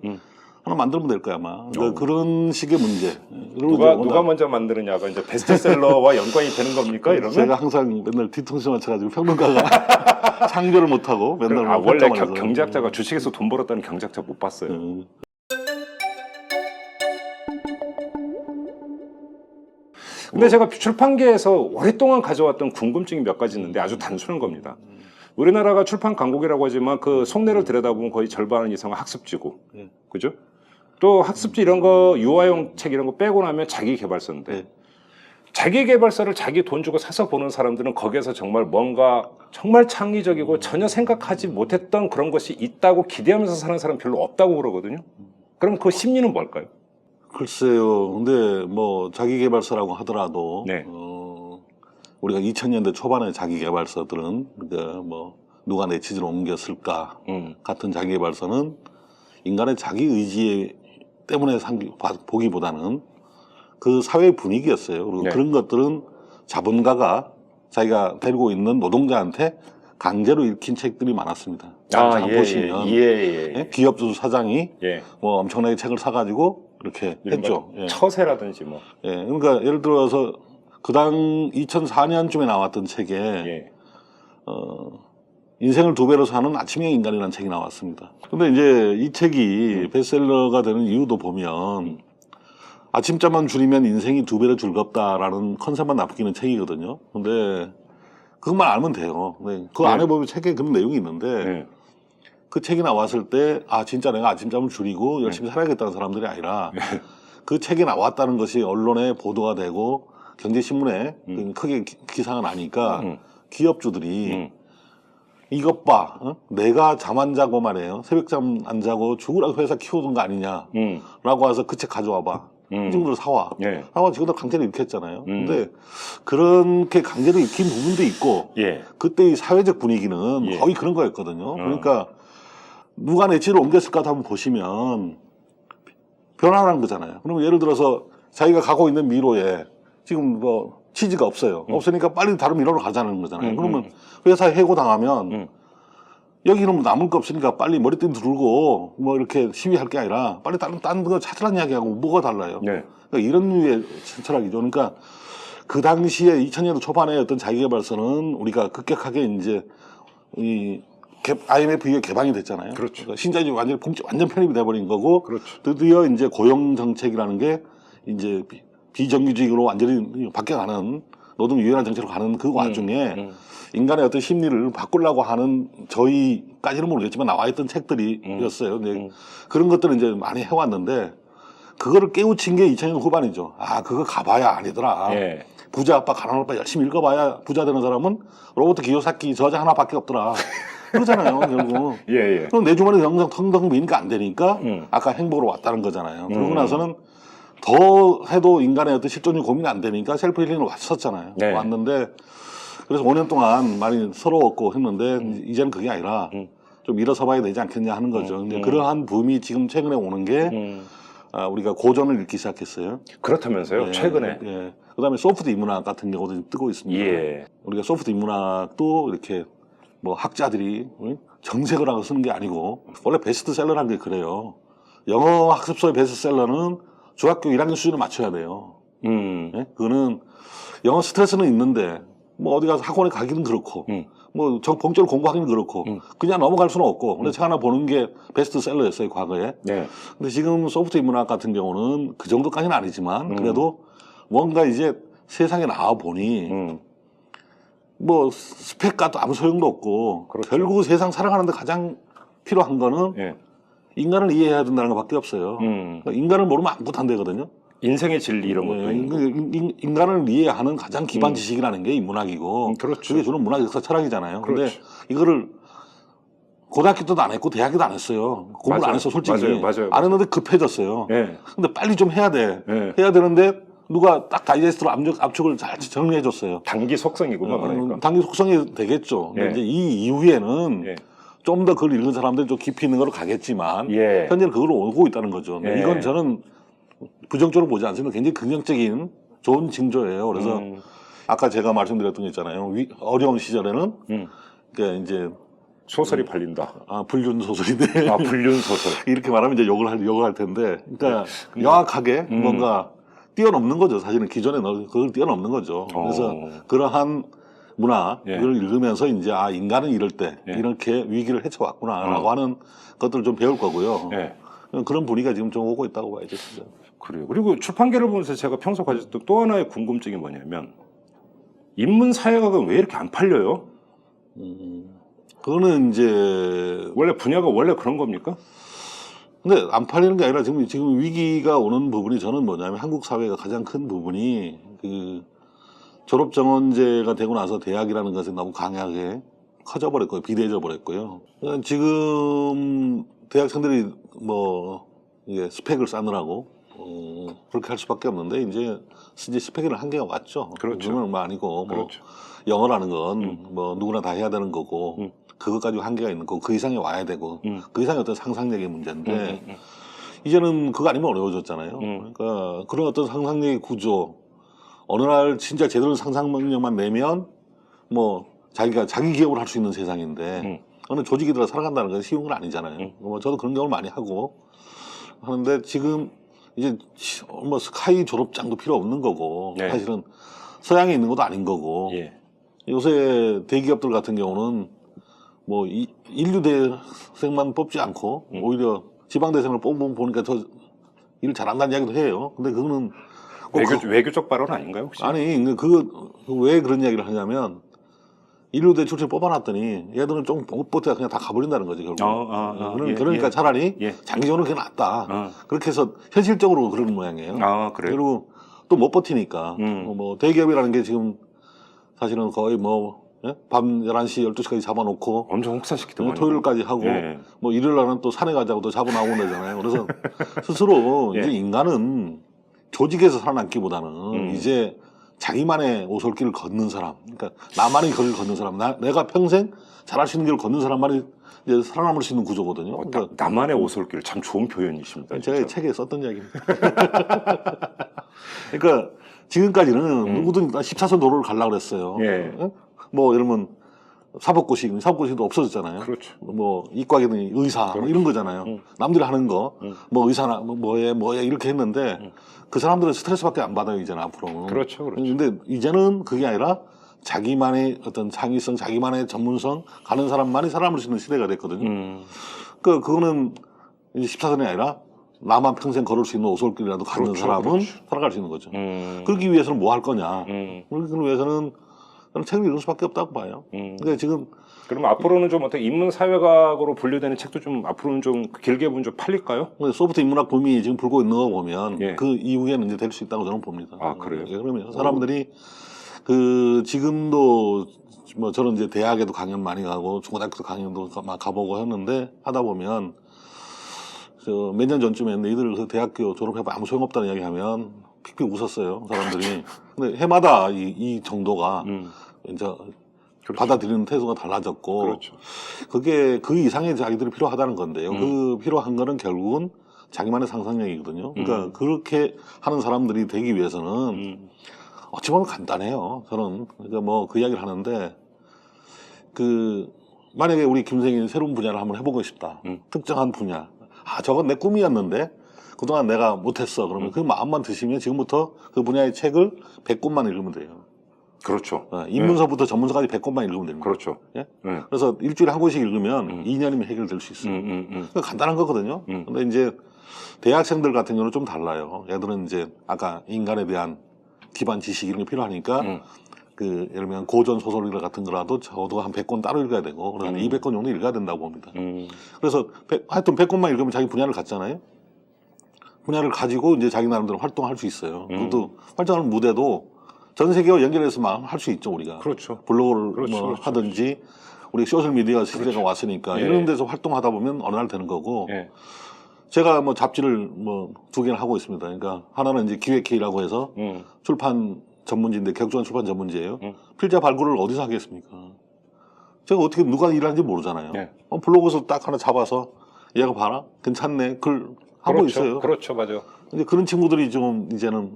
하나 만들면 될 거야 아마. 그러니까 그런 식의 문제. 그리고 이제 누가 먼저 만드느냐가 이제 베스트셀러와 연관이 되는 겁니까 이러면? 제가 항상 맨날 뒤통수 맞춰가지고 평론가가 창조를 못하고 맨날 아, 뭐 원래 평점을 해서. 경제학자가 주식에서 돈 벌었다는 경제학자 못 봤어요. 근데 제가 출판계에서 오랫동안 가져왔던 궁금증이 몇 가지 있는데 아주 단순한 겁니다. 우리나라가 출판 강국이라고 하지만 그 속내를 들여다보면 거의 절반 이상은 학습지고, 그죠? 또 학습지 이런 거 유아용 책 이런 거 빼고 나면 자기 개발서인데 자기 개발서를 자기 돈 주고 사서 보는 사람들은 거기에서 정말 뭔가 정말 창의적이고 전혀 생각하지 못했던 그런 것이 있다고 기대하면서 사는 사람 별로 없다고 그러거든요. 그럼 그 심리는 뭘까요? 글쎄요. 근데 뭐 자기개발서라고 하더라도 네. 우리가 2000년대 초반의 자기개발서들은 그러니까 뭐 누가 내 취지로 옮겼을까 같은 자기개발서는 인간의 자기 의지 때문에 보기보다는 그 사회 분위기였어요. 그리고 네. 그런 것들은 자본가가 자기가 데리고 있는 노동자한테 강제로 읽힌 책들이 많았습니다. 잘 보시면 기업주 사장이 뭐 엄청나게 책을 사가지고 이렇게 했죠. 처세라든지 뭐. 그러니까 예를 들어서 그당 2004년쯤에 나왔던 책에 인생을 두 배로 사는 아침형 인간이라는 책이 나왔습니다. 근데 이제 이 책이 베스트셀러가 되는 이유도 보면 아침잠만 줄이면 인생이 두 배로 즐겁다라는 컨셉만 납기는 책이거든요. 근데 그것만 알면 돼요. 그 안에 보면 책에 그런 내용이 있는데 그 책이 나왔을 때 아 진짜 내가 아침잠을 줄이고 열심히 살아야겠다는 사람들이 아니라 그 책이 나왔다는 것이 언론에 보도가 되고 경제신문에 크게 기사가 나니까 기업주들이 이것 봐, 내가 잠 안 자고 말이에요. 새벽잠 안 자고 죽으라고 회사 키우던 거 아니냐라고 해서 그 책 가져와 봐. 이 정도로 사와. 사와 지금도 강제로 읽혔잖아요. 근데 그렇게 강제로 읽힌 부분도 있고 그때의 사회적 분위기는 거의 그런 거였거든요. 그러니까 누가 내 취지를 옮겼을까 한번 보시면 변화라는 거잖아요. 그러면 예를 들어서 자기가 가고 있는 미로에 지금 뭐 취지가 없어요. 없으니까 빨리 다른 미로로 가자는 거잖아요. 그러면 회사에 해고당하면 여기는 뭐 남을 거 없으니까 빨리 머리띠 들고 뭐 이렇게 시위할 게 아니라 빨리 딴 거 찾으라는 이야기하고 뭐가 달라요. 그러니까 이런 류의 철학이죠. 그러니까 그 당시에 2000년도 초반에 어떤 자기개발서는 우리가 급격하게 이제 이 IMF 이후에 개방이 됐잖아요. 그렇죠. 그러니까 신자유주의 완전 편입이 돼버린 거고 드디어 이제 고용 정책이라는 게 이제 비정규직으로 완전히 바뀌어가는 노동 유연한 정책으로 가는 그 와중에 인간의 어떤 심리를 바꾸려고 하는 저희까지는 모르겠지만 나와있던 책들이었어요. 그런 것들을 이제 많이 해왔는데 그거를 깨우친 게 2000년 후반이죠. 아 그거 가봐야 아니더라. 부자 아빠 가난한 아빠 열심히 읽어봐야 부자 되는 사람은 로버트 기요사키 저자 하나밖에 없더라. 그러잖아요 결국. 그럼 내 주머니 영상 텅텅 비니까 안 되니까 아까 행복으로 왔다는 거잖아요. 그러고 나서는 더 해도 인간의 어떤 실존이 고민이 안 되니까 셀프 힐링으로 왔었잖아요. 왔는데 그래서 5년 동안 많이 서러웠고 했는데 이제는 그게 아니라 좀 일어서 봐야 되지 않겠냐 하는 거죠. 근데 그러한 붐이 지금 최근에 오는 게 우리가 고전을 읽기 시작했어요. 그렇다면서요? 최근에? 그다음에 소프트 인문학 같은 경우도 지금 뜨고 있습니다. 우리가 소프트 인문학도 이렇게 뭐 학자들이 정색을 하고 쓰는 게 아니고 원래 베스트셀러라는 게 그래요. 영어 학습서의 베스트셀러는 중학교 1학년 수준을 맞춰야 돼요. 그거는 영어 스트레스는 있는데 뭐 어디 가서 학원에 가기는 그렇고 뭐 본격적으로 공부하기는 그렇고 그냥 넘어갈 수는 없고 근데 책 하나 보는 게 베스트셀러였어요 과거에. 네. 근데 지금 소프트 인문학 같은 경우는 그 정도까지는 아니지만 그래도 뭔가 이제 세상에 나와 보니 뭐 스펙과도 아무 소용도 없고 그렇죠. 결국 세상 살아가는데 가장 필요한 거는 예. 인간을 이해해야 된다는 것밖에 없어요. 그러니까 인간을 모르면 아무것도 안 되거든요. 인생의 진리 이런 것도 있고. 인간을 이해하는 가장 기반 지식이라는 게 인문학이고 그렇죠. 그게 주는 문학 역사 철학이잖아요. 근데 그렇죠. 이거를 고등학교 때도 안 했고 대학교도 안 했어요. 공부를 맞아요. 안 했어 솔직히. 맞아요. 안 했는데 급해졌어요. 예. 근데 빨리 좀 해야 돼. 예. 해야 되는데 누가 딱 다이제스트로 압축을 잘 정리해 줬어요. 단기 속성이구만 그러니까. 당연히 속성이 되겠죠. 근데 예. 이제 이 이후에는 예. 좀 더 그걸 읽은 사람들이 좀 깊이 있는 걸로 가겠지만 예. 현재는 그걸로 오고 있다는 거죠. 근데 예. 이건 저는 부정적으로 보지 않습니다. 굉장히 긍정적인 좋은 징조예요. 그래서 아까 제가 말씀드렸던 게 있잖아요. 어려운 시절에는 그러니까 이제 소설이 팔린다. 불륜 소설인데 불륜 소설. 이렇게 말하면 이제 욕을 할 텐데 그러니까 명확하게 뭔가 뛰어넘는 거죠. 사실은 기존에 그걸 뛰어넘는 거죠. 그래서 그러한 문화를 예. 읽으면서 이제 인간은 이럴 때 예. 이렇게 위기를 헤쳐왔구나라고 하는 것들을 좀 배울 거고요. 예. 그런 분위기가 지금 좀 오고 있다고 봐야죠. 진짜. 그래요. 그리고 출판계를 보면서 제가 평소 가졌던 또 하나의 궁금증이 뭐냐면 인문 사회학은 왜 이렇게 안 팔려요? 그거는 이제 원래 분야가 원래 그런 겁니까? 근데 안 팔리는 게 아니라 지금 위기가 오는 부분이 저는 뭐냐면 한국 사회가 가장 큰 부분이 그 졸업 정원제가 되고 나서 대학이라는 것이 너무 강하게 커져버렸고요. 비대해져 버렸고요. 그러니까 지금 대학생들이 뭐 이게 스펙을 쌓느라고 그렇게 할 수밖에 없는데 이제 스펙에는 한계가 왔죠. 그렇죠. 그건 뭐 아니고 뭐 그렇죠. 영어라는 건 뭐 누구나 다 해야 되는 거고 그것 가지고 한계가 있는 거고 그 이상이 와야 되고 그 이상이 어떤 상상력의 문제인데 이제는 그거 아니면 어려워졌잖아요. 그러니까 그런 어떤 상상력의 구조 어느 날 진짜 제대로 상상력만 내면 뭐 자기가 자기 기업을 할 수 있는 세상인데 어느 조직이 들어 살아간다는 건 쉬운 건 아니잖아요. 뭐 저도 그런 경험을 많이 하고 하는데 지금 이제 뭐 스카이 졸업장도 필요 없는 거고 네. 사실은 서양에 있는 것도 아닌 거고 예. 요새 대기업들 같은 경우는 뭐 인류 대생만 뽑지 않고 오히려 지방 대생을 뽑으면 보니까 더 일 잘한다는 이야기도 해요. 근데 그거는 외교적 발언 아닌가요 혹시? 아니 그거 왜 그런 이야기를 하냐면 인류대 출신 뽑아놨더니 얘들은 좀 못 버텨 그냥 다 가버린다는 거지 결국. 그러니까 예. 차라리 예. 장기적으로 그게 낫다. 그렇게 해서 현실적으로 그런 모양이에요. 그래요? 그리고 또 못 버티니까 뭐 대기업이라는 게 지금 사실은 거의 뭐 밤 11시 12시까지 잡아놓고 엄청 혹사시키더만요. 토요일까지 하고 예. 뭐 일요일 날은 또 산에 가자고 또 잡아나오고 그러잖아요. 그래서 스스로 예. 이제 인간은 조직에서 살아남기보다는 이제 자기만의 오솔길을 걷는 사람, 그러니까 나만의 길을 걷는 사람, 내가 평생 잘할 수 있는 길을 걷는 사람만이 이제 살아남을 수 있는 구조거든요. 그러니까 나만의 오솔길 참 좋은 표현이십니다. 제가 진짜. 책에 썼던 이야기입니다. 그러니까 지금까지는 누구든 14선 도로를 가려고 그랬어요. 예. 뭐 이러면 사법고시도 없어졌잖아요. 그렇죠. 뭐 이과계는 의사 뭐 이런 거잖아요. 남들이 하는 거 뭐 의사나 뭐해 이렇게 했는데 그 사람들은 스트레스밖에 안 받아요 이제는 앞으로는. 그렇죠. 근데 이제는 그게 아니라 자기만의 어떤 창의성, 자기만의 전문성 가는 사람만이 살아남을 수 있는 시대가 됐거든요. 그거는 이제 14선이 아니라 나만 평생 걸을 수 있는 오솔길이라도 가는 그렇죠, 사람은 그렇죠. 살아갈 수 있는 거죠. 그러기 위해서는 뭐 할 거냐? 그러기 위해서는 저는 책을 읽을 수밖에 없다고 봐요. 근데 지금 그럼 앞으로는 좀 어떻게 인문 사회학으로 분류되는 책도 좀 앞으로는 좀 길게 보면 좀 팔릴까요? 소프트 인문학 붐이 지금 불고 있는 거 보면 예. 그 이후에는 이제 될 수 있다고 저는 봅니다. 그래요? 그러면 사람들이 지금도 뭐 저는 이제 대학에도 강연 많이 가고 중고등학교 강연도 가보고 했는데 하다 보면 몇 년 전쯤에 너희들 그 대학교 졸업해봐 아무 소용없다는 이야기 하면 픽픽 웃었어요 사람들이. 근데 해마다 이 정도가 이제 그렇죠. 받아들이는 태도가 달라졌고 그렇죠. 그게 그 이상의 자기들이 필요하다는 건데요. 그 필요한 거는 결국은 자기만의 상상력이거든요. 그러니까 그렇게 하는 사람들이 되기 위해서는 어찌 보면 간단해요. 저는 그러니까 뭐 그 이야기를 하는데 만약에 우리 김생이 새로운 분야를 한번 해보고 싶다. 특정한 분야. 저건 내 꿈이었는데 그동안 내가 못했어. 그러면 그 마음만 드시면 지금부터 그 분야의 책을 100권만 읽으면 돼요. 그렇죠. 입문서부터 전문서까지 100권만 읽으면 됩니다. 그렇죠. 예? 그래서 일주일에 한 권씩 읽으면 2년이면 해결될 수 있어요. 그러니까 간단한 거거든요. 근데 이제 대학생들 같은 경우는 좀 달라요. 얘들은 이제 아까 인간에 대한 기반 지식 이런 게 필요하니까 그 예를 들면 고전 소설 같은 거라도 적어도 한 100권 따로 읽어야 되고 그래서 200권 정도 읽어야 된다고 봅니다. 그래서 하여튼 100권만 읽으면 자기 분야를 갖잖아요. 분야를 가지고 이제 자기 나름대로 활동할 수 있어요. 그것도 활동하는 무대도 전 세계와 연결해서만 할 수 있죠, 우리가. 그렇죠. 블로그를 그렇죠, 뭐 그렇죠. 하든지 우리 소셜미디어 시대가 왔으니까 예. 이런 데서 활동하다 보면 어느 날 되는 거고 예. 제가 뭐 잡지를 뭐 2개를 하고 있습니다. 그러니까 하나는 이제 기획회의라고 해서 출판 전문지인데 격조한 출판 전문지예요. 필자 발굴을 어디서 하겠습니까? 제가 어떻게 누가 일하는지 모르잖아요. 예. 블로그에서 딱 하나 잡아서 얘가 봐라 괜찮네 글 하고 그렇죠. 있어요. 그렇죠, 맞아요. 이제 그런 친구들이 좀 이제는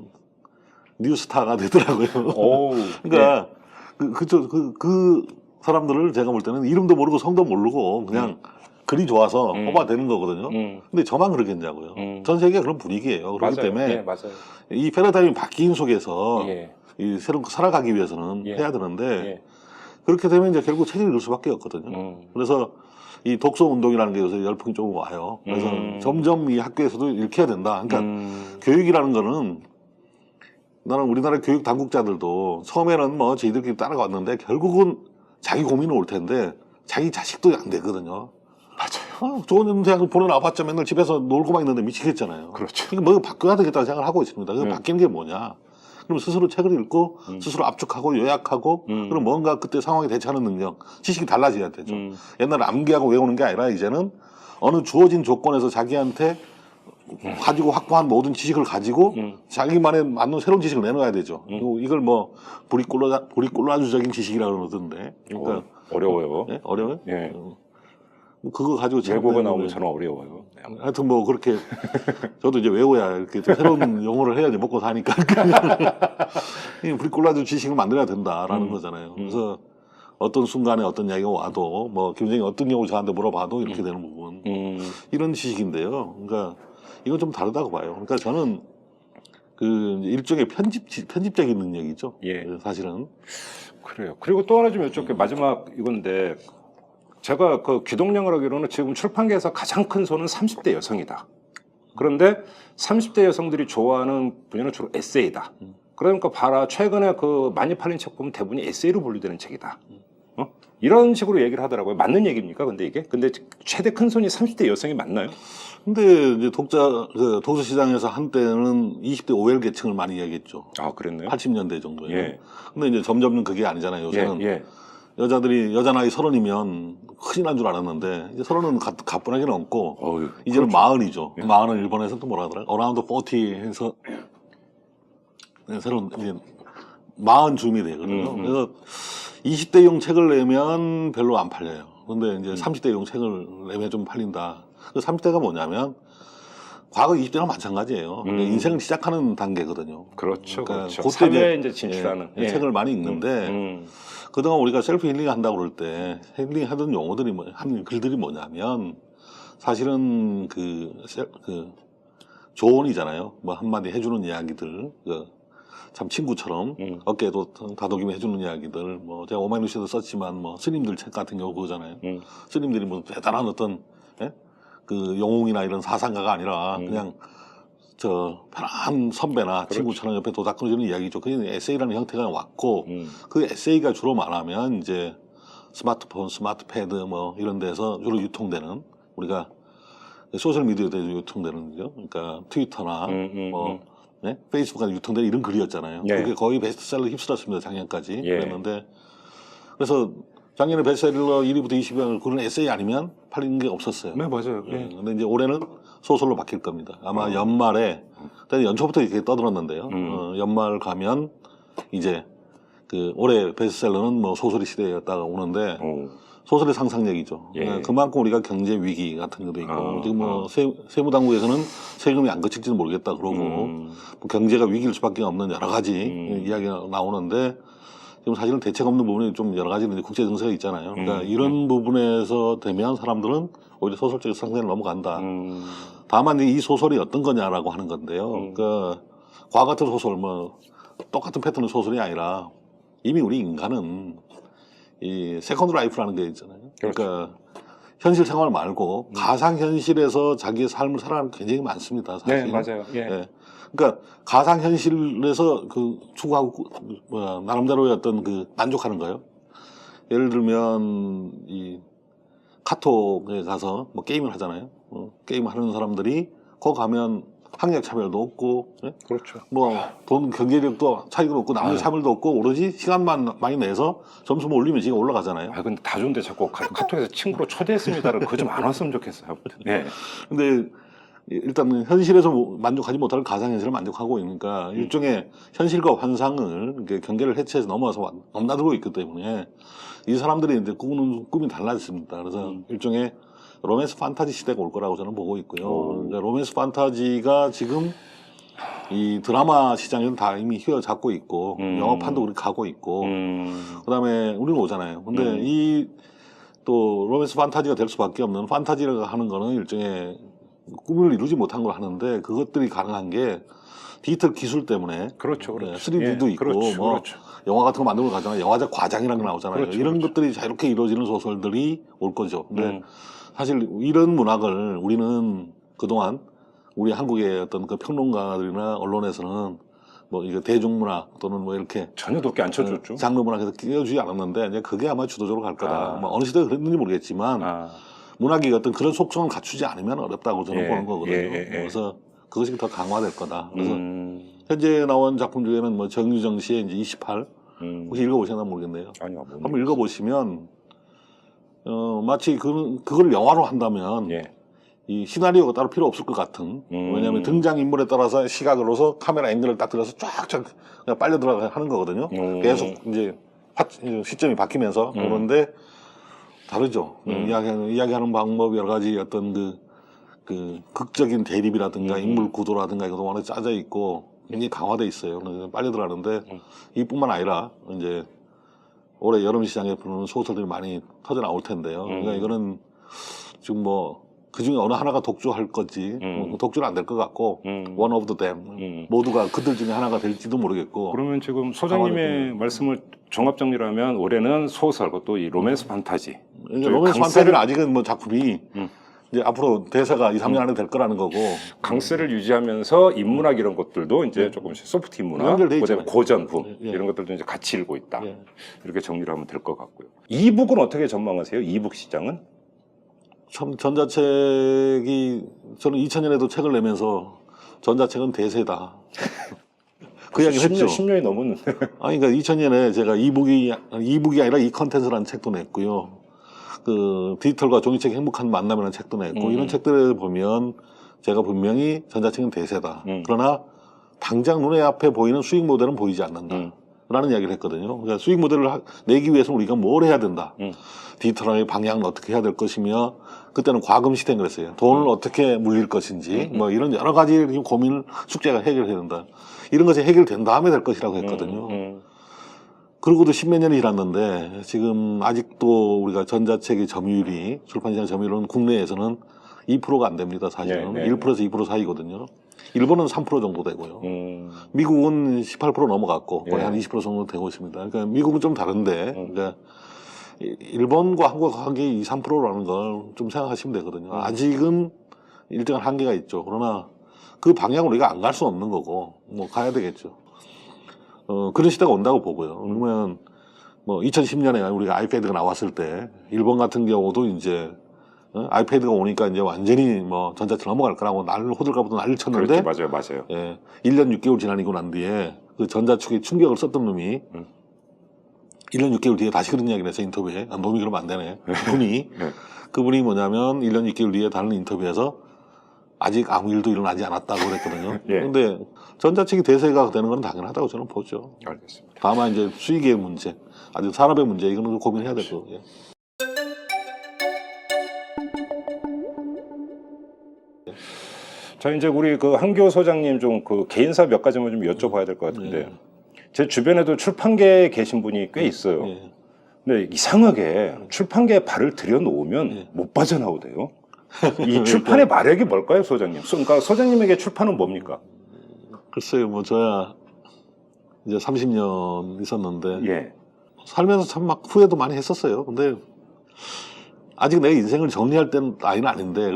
뉴스타가 되더라고요. 오, 그러니까 그 사람들을 제가 볼 때는 이름도 모르고 성도 모르고 그냥 글이 좋아서 뽑아대는 거거든요. 근데 저만 그러겠냐고요. 전 세계가 그런 분위기예요. 그렇기 맞아요. 때문에 예, 맞아요. 이 패러다임이 바뀐 속에서 예. 이 새로 살아가기 위해서는 예. 해야 되는데 예. 그렇게 되면 이제 결국 책을 읽을 수밖에 없거든요. 그래서 이 독서 운동이라는 게 요새 열풍이 조금 와요. 그래서 점점 이 학교에서도 읽혀야 된다. 그러니까 교육이라는 거는 나는 우리나라 교육 당국자들도 처음에는 뭐 저희들끼리 따라갔는데 결국은 자기 고민은 올 텐데 자기 자식도 안 되거든요. 맞아요. 좋은 대학을 보내놔봤자 맨날 집에서 놀고만 있는데 미치겠잖아요. 그렇죠. 그러니까 뭐 바뀌어야 되겠다고 생각을 하고 있습니다. 그 바뀌는 게 뭐냐? 그럼 스스로 책을 읽고 스스로 압축하고 요약하고 그럼 뭔가 그때 상황에 대처하는 능력, 지식이 달라져야 되죠. 옛날에 암기하고 외우는 게 아니라 이제는 어느 주어진 조건에서 자기한테 가지고 확보한 모든 지식을 가지고 자기만의 맞는 새로운 지식을 내놓아야 되죠. 그리고 이걸 뭐 브리꼴라주적인 지식이라고 그러던데. 그러니까 어려워요. 예? 어려워요? 예. 그거 가지고 외국어 나오면 저는 어려워요. 하여튼 뭐 그렇게 저도 이제 외워야 이렇게 좀 새로운 용어를 해야지 먹고 사니까 이 브리꼴라주 지식을 만들어야 된다라는 거잖아요. 그래서 어떤 순간에 어떤 이야기가 와도 뭐 김정일이 어떤 경우를 저한테 물어봐도 이렇게 되는 부분 이런 지식인데요. 그러니까 이건 좀 다르다고 봐요. 그러니까 저는 그 일종의 편집적인 능력이죠. 예. 사실은. 그래요. 그리고 또 하나 좀 여쭤볼게요. 마지막 이건데 제가 그 귀동량을 하기로는 지금 출판계에서 가장 큰 손은 30대 여성이다. 그런데 30대 여성들이 좋아하는 분야는 주로 에세이다. 그러니까 봐라 최근에 그 많이 팔린 책 보면 대부분이 에세이로 분류되는 책이다. 이런 식으로 얘기를 하더라고요. 맞는 얘기입니까? 근데 이게? 근데 최대 큰 손이 30대 여성이 맞나요? 근데 이제 독서 시장에서 한때는 20대 OL 계층을 많이 이야기했죠. 아, 그랬나요? 80년대 정도에. 예. 근데 이제 점점 그게 아니잖아요. 요새는 예. 여자들이 여자 나이 30이면 큰일 난 줄 알았는데 이제 30은 가뿐하게 넘고 어휴, 이제는 그렇죠. 40이죠. 40은 일본에서 또 뭐라 하더라? 어라운드 40 해서 새로운 이제 40 줌이 되거든요. 그래서 20대용 책을 내면 별로 안 팔려요. 근데 이제 30대용 책을 내면 좀 팔린다. 그 30대가 뭐냐면 과거 20대랑 마찬가지예요. 그러니까 인생을 시작하는 단계거든요. 그렇죠. 그러니까 그렇죠. 그때 사회에 이제 진출하는 책을 많이 읽는데 그동안 우리가 셀프 힐링 한다고 그럴 때 힐링 하던 용어들이 하는 글들이 뭐냐면 사실은 그 조언이잖아요. 뭐 한마디 해주는 이야기들, 참 친구처럼 어깨에도 다독이며 해주는 이야기들. 뭐 제가 오마이뉴스에도 썼지만 뭐 스님들 책 같은 경우 그거잖아요. 스님들이 뭐 대단한 어떤 그 영웅이나 이런 사상가가 아니라 그냥 저 편한 선배나 친구처럼 옆에 도닥거리는 이야기죠. 그게 에세이라는 형태가 왔고 그 에세이가 주로 말하면 이제 스마트폰, 스마트패드 뭐 이런 데서 주로 유통되는 우리가 소셜 미디어에 유통되는 거죠. 그러니까 트위터나 뭐 페이스북에 유통되는 이런 글이었잖아요. 예. 그게 거의 베스트셀러 휩쓸었습니다. 작년까지 예. 그랬는데 그래서 작년에 베스트셀러 1위부터 20위를 그런 에세이 아니면 팔리는 게 없었어요. 네, 맞아요. 예. 근데 이제 올해는 소설로 바뀔 겁니다. 아마 연말에, 연초부터 이렇게 떠들었는데요. 연말 가면 이제 그 올해 베스트셀러는 뭐 소설의 시대였다가 오는데 소설의 상상력이죠. 예. 그만큼 우리가 경제 위기 같은 것도 있고 지금 뭐 세무당국에서는 세금이 안 그칠지는 모르겠다 그러고 뭐 경제가 위기일 수밖에 없는 여러 가지 이야기가 나오는데 지금 사실은 대책 없는 부분이 좀 여러 가지 국제 정세가 있잖아요. 그러니까 이런 부분에서 되면 사람들은 오히려 소설적인 상상을 넘어간다. 다만 이 소설이 어떤 거냐라고 하는 건데요. 그러니까 과거 같은 소설, 뭐 똑같은 패턴의 소설이 아니라 이미 우리 인간은 이 세컨드 라이프라는 게 있잖아요. 그러니까 현실 생활 말고 가상 현실에서 자기의 삶을 살아가는 게 굉장히 많습니다. 사실. 네, 맞아요. 예. 예. 그러니까 가상 현실에서 그 추구하고 나름대로의 어떤 그 만족하는 거요. 예를 들면 이 카톡에 가서 뭐 게임을 하잖아요. 게임 하는 사람들이 거기 가면 학력 차별도 없고, 예? 그렇죠. 뭐 돈 경제력도 차이도 없고 남녀 차별도 없고 오로지 시간만 많이 내서 점수 올리면 지가 올라가잖아요. 아 근데 다 좋은데 자꾸 카톡에서 친구로 초대했습니다를 그거 좀 안 왔으면 좋겠어요. 아무튼. 네. 근데 일단 현실에서 만족하지 못할 가상현실을 만족하고 있으니까 일종의 현실과 환상을 이렇게 경계를 해체해서 넘어서 넘나들고 있기 때문에 이 사람들이 이제 꾸는 꿈이 달라졌습니다. 그래서 일종의 로맨스 판타지 시대가 올 거라고 저는 보고 있고요. 그러니까 로맨스 판타지가 지금 이 드라마 시장에는 다 이미 휘어잡고 있고 영화판도 우리 가고 있고 그다음에 우리는 오잖아요. 근데 이 또 로맨스 판타지가 될 수밖에 없는 판타지라고 하는 거는 일종의 꿈을 이루지 못한 걸 하는데 그것들이 가능한 게 디지털 기술 때문에 그렇죠, 그렇죠. 3D도 예, 있고 그렇죠, 뭐 그렇죠. 영화 같은 거 만들고 가잖아요. 영화적 과장이라는 게 나오잖아요. 그렇죠, 이런 그렇죠. 것들이 자유롭게 이루어지는 소설들이 올 거죠. 근데 사실 이런 문학을 우리는 그동안 우리 한국의 어떤 그 평론가들이나 언론에서는 뭐 이거 대중문학 또는 뭐 이렇게 전혀 높게 안 쳐줬죠. 장르 문학에서 끼워주지 않았는데 이제 그게 아마 주도적으로 갈 거다. 아. 뭐 어느 시대에 그랬는지 모르겠지만 아, 문학이 어떤 그런 속성을 갖추지 않으면 어렵다고 저는 예, 보는 거거든요. 예, 예, 예. 그래서 그것이 더 강화될 거다. 그래서 현재 나온 작품 중에는 뭐 정유정 씨의 이제 28 혹시 읽어보셨나 모르겠네요. 아니요, 뭐. 한번 읽어보시면 마치 그걸 영화로 한다면 예. 이 시나리오가 따로 필요 없을 것 같은 왜냐하면 등장인물에 따라서 시각으로서 카메라 앵글을 딱 들어서 쫙쫙 그냥 빨려 들어가 하는 거거든요. 계속 이제 시점이 바뀌면서 그런데 다르죠. 이야기하는 방법 여러 가지 어떤 그 극적인 대립이라든가 인물 구도라든가 이것도 워낙 짜져 있고 굉장히 강화돼 있어요. 빨려 들어가는데 이뿐만 아니라 이제 올해 여름 시장에 부르는 소설들이 많이 터져 나올 텐데요. 그러니까 이거는 지금 뭐 그 중에 어느 하나가 독주할 거지 뭐 독주는 안 될 것 같고 one of them 모두가 그들 중에 하나가 될지도 모르겠고. 그러면 지금 소장님의 말씀을 종합 정리하면 올해는 소설, 그것도 이 로맨스 판타지. 그러니까 로맨스 판타지는 아직은 뭐 작품이 이제 앞으로 대사가 2, 3년 안에 될 거라는 거고 강세를 유지하면서 인문학 이런 것들도 이제 조금씩 소프트 인문학, 연결돼 그다음에 있잖아요. 고전품 예. 이런 것들도 이제 같이 읽고 있다. 예. 이렇게 정리를 하면 될 것 같고요. 이북은 어떻게 전망하세요? 이북 시장은? 참 전자책이 저는 2000년에도 책을 내면서 전자책은 대세다. 그 이야기 했죠. 10년이 넘었는데. 아니, 그러니까 2000년에 제가 이북이 아니라 이 컨텐츠라는 책도 냈고요. 그 디지털과 종이책 행복한 만남이라는 책도 냈고 이런 책들을 보면 제가 분명히 전자책은 대세다. 그러나 당장 눈에 앞에 보이는 수익 모델은 보이지 않는다. 라는 이야기를 했거든요. 그러니까 수익 모델을 내기 위해서는 우리가 뭘 해야 된다. 디지털의 방향은 어떻게 해야 될 것이며 그때는 과금 시대인 그랬어요. 돈을 어떻게 물릴 것인지 뭐 이런 여러 가지 고민을 숙제가 해결해야 된다. 이런 것이 해결된 다음에 될 것이라고 했거든요. 그러고도 십몇 년이 지났는데 지금 아직도 우리가 전자책의 점유율이 출판시장 점유율은 국내에서는 2%가 안 됩니다. 사실은. 네, 네, 1%에서 2% 사이거든요. 일본은 3% 정도 되고요. 미국은 18% 넘어갔고 거의 한 20% 정도 되고 있습니다. 그러니까 미국은 좀 다른데 그러니까 일본과 한국과 관계 2, 3%라는 걸 좀 생각하시면 되거든요. 아직은 일정한 한계가 있죠. 그러나 그 방향으로 우리가 안 갈 수 없는 거고 뭐 가야 되겠죠. 그런 시대가 온다고 보고요. 그러면 뭐 2010년에 우리가 아이패드가 나왔을 때 일본 같은 경우도 이제 아이패드가 오니까 이제 완전히 뭐 전자책 넘어갈 거라고 호들갑부터 난리를 쳤는데 그렇지, 맞아요. 예, 1년 6개월 지나고 난 뒤에 그 전자책에 충격을 썼던 놈이 1년 6개월 뒤에 다시 그런 이야기를 했어요. 인터뷰에. 놈이 그러면 안 되네. 그분이 그분이 뭐냐면 1년 6개월 뒤에 다른 인터뷰에서 아직 아무 일도 일어나지 않았다고 그랬거든요. 그런데 전자책이 대세가 되는 건 당연하다고 저는 보죠. 알겠습니다. 다만 이제 수익의 문제, 아주 산업의 문제 이거는 좀 고민해야 될 거고요. 자, 이제 우리 그 한교 소장님 좀 그 개인사 몇 가지만 좀 여쭤봐야 될 것 같은데 제 주변에도 출판계에 계신 분이 꽤 있어요. 근데 이상하게 출판계에 발을 들여놓으면 못 빠져나오대요. 이 출판의 마력이 뭘까요, 소장님? 그러니까 소장님에게 출판은 뭡니까? 글쎄요, 뭐 저야 이제 30년 있었는데 예. 살면서 참 막 후회도 많이 했었어요. 근데 아직 내 인생을 정리할 때는 나이는 아닌데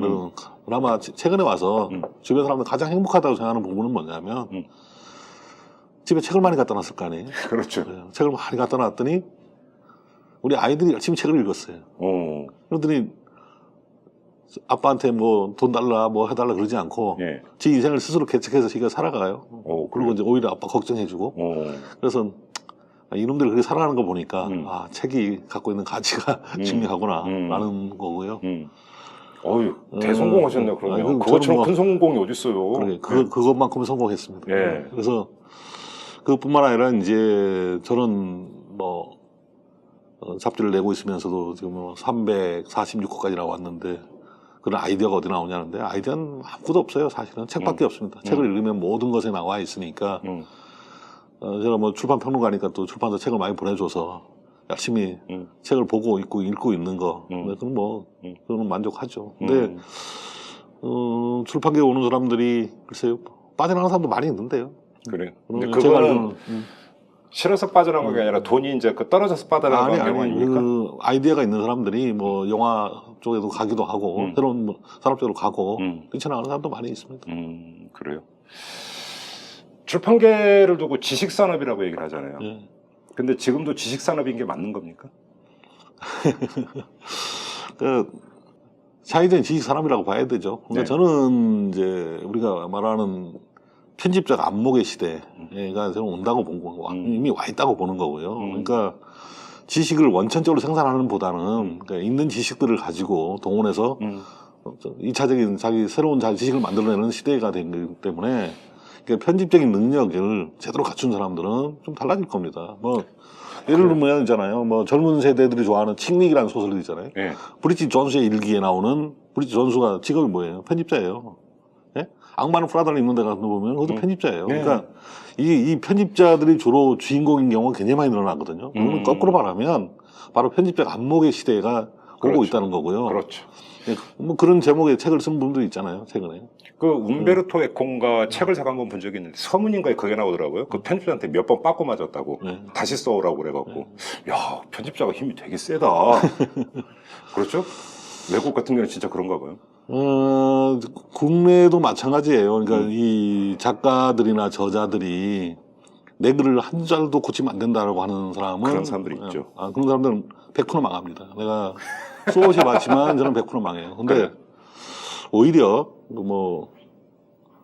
그나마 최근에 와서 주변 사람들 가장 행복하다고 생각하는 부분은 뭐냐면 집에 책을 많이 갖다 놨을 거 아니에요. 그렇죠. 책을 많이 갖다 놨더니 우리 아이들이 열심히 책을 읽었어요. 그러더니 아빠한테 뭐 돈 달라 뭐 해달라 그러지 않고 예. 지 인생을 스스로 개척해서 지가 살아가요. 그리고 이제 오히려 아빠 걱정해주고 그래서 이놈들이 그렇게 살아가는 거 보니까 아 책이 갖고 있는 가치가 중요하구나 라는 거고요. 어유 대성공하셨네요. 그러면 그것처럼 큰 성공이 어디 있어요? 그것만큼 성공했습니다. 예. 그래서 그뿐만 아니라 이제 저는 뭐 잡지를 내고 있으면서도 지금 뭐 346호까지 나왔는데 그런 아이디어가 어디 나오냐는데 아이디어는 아무것도 없어요. 사실은 책밖에 없습니다. 책을 읽으면 모든 것에 나와 있으니까 제가 뭐 출판 평론가니까 또 출판사 책을 많이 보내줘서 열심히 책을 보고 읽고 있는 거 그건 뭐 그건 만족하죠. 근데 출판계에 오는 사람들이 글쎄요 빠져나가는 사람도 많이 있는데요. 그래요. 근데 제가 그거는 싫어서 빠져나간 게 아니라 돈이 이제 그 떨어져서 빠져나간 경우 아닙니까? 그 아이디어가 있는 사람들이 뭐 영화 쪽에도 가기도 하고 새로운 뭐 산업 쪽으로 가고 뛰쳐나가는 사람도 많이 있습니다. 그래요. 출판계를 두고 지식산업이라고 얘기를 하잖아요. 예. 근데 지금도 지식산업인 게 맞는 겁니까? 그 차이된 지식 산업이라고 봐야 되죠. 그러니까 네. 저는 이제 우리가 말하는 편집자가 안목의 시대가 저는 온다고 본 거고 이미 와 있다고 보는 거고요. 그러니까 지식을 원천적으로 생산하는 보다는 그러니까 있는 지식들을 가지고 동원해서 2차적인 자기 새로운 지식을 만들어내는 시대가 된 거기 때문에 그러니까 편집적인 능력을 제대로 갖춘 사람들은 좀 달라질 겁니다. 뭐 예를 들면 있잖아요. 뭐 젊은 세대들이 좋아하는 칙닉이라는 소설이 있잖아요. 네. 브리짓 존스의 일기에 나오는 브리짓 존스가 직업이 뭐예요? 편집자예요. 예? 악마는 프라다를 입는 데 가서 보면 그것도 편집자예요. 네. 그러니까 이 편집자들이 주로 주인공인 경우가 굉장히 많이 늘어나거든요. 그러면 거꾸로 말하면 바로 편집자가 안목의 시대가 오고 그렇죠. 있다는 거고요. 그렇죠. 예, 뭐 그런 제목의 책을 쓴 분도 있잖아요. 최근에. 그 움베르토 에코인가 책을 제가 한번 본 적이 있는데 서문인가에 그게 나오더라고요. 그 편집자한테 몇 번 빠꾸 맞았다고 다시 써오라고 그래갖고 야 편집자가 힘이 되게 세다. 그렇죠? 외국 같은 경우는 진짜 그런가 봐요. 국내도 마찬가지예요. 그러니까 이 작가들이나 저자들이 내 글을 한 줄도 고치면 안 된다라고 하는 사람은 그런 사람들이 있죠. 그런 사람들은 100% 망합니다. 내가 수없이 봤지만 저는 100% 망해요. 근데 그래. 오히려 뭐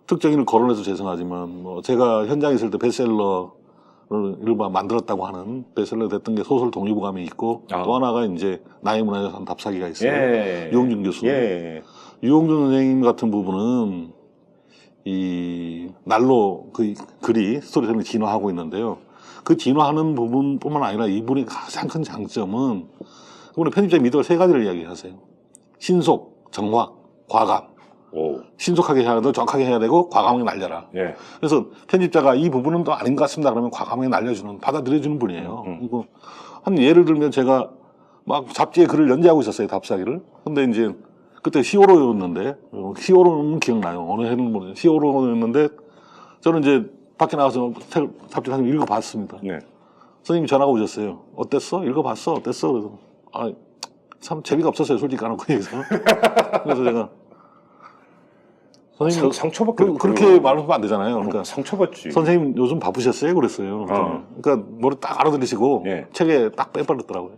특정인을 거론해서 죄송하지만 뭐 제가 현장에 있을 때 베스트셀러를 일반 만들었다고 하는 베스트셀러 됐던 게 소설 독립부감이 있고 또 하나가 이제 나의 문화유산 답사기가 있어요. 예. 유홍준 교수. 예. 유홍준 선생님 같은 부분은 이 날로 그 글이 스토리텔링 진화하고 있는데요. 그 진화하는 부분뿐만 아니라 이분의 가장 큰 장점은 그분의 편집자의 미덕을 세 가지를 이야기하세요. 신속, 정확, 과감. 신속하게 해야 되고 정확하게 해야 되고 과감하게 날려라. 예. 그래서 편집자가 이 부분은 또 아닌 것 같습니다. 그러면 과감하게 날려주는 받아들여주는 분이에요. 그리고 한 예를 들면 제가 막 잡지에 글을 연재하고 있었어요. 답사기를. 근데 이제 그때 히어로였는데 히어로는 기억나요. 어느 해는 모르겠어요. 히어로였는데 저는 이제 밖에 나가서 잡지 한 번 읽어봤습니다. 네. 선생님이 전화가 오셨어요. 어땠어? 읽어봤어? 어땠어? 그래서 참 재미가 없었어요. 솔직히 까놓고 얘기해서. 그래서 제가 선생님 상처받게 그렇게 말하면 안 되잖아요. 그러니까 상처받지. 선생님 요즘 바쁘셨어요? 그랬어요. 그러니까 뭐를 딱 알아들으시고 예. 책에 딱 빼버렸더라고요.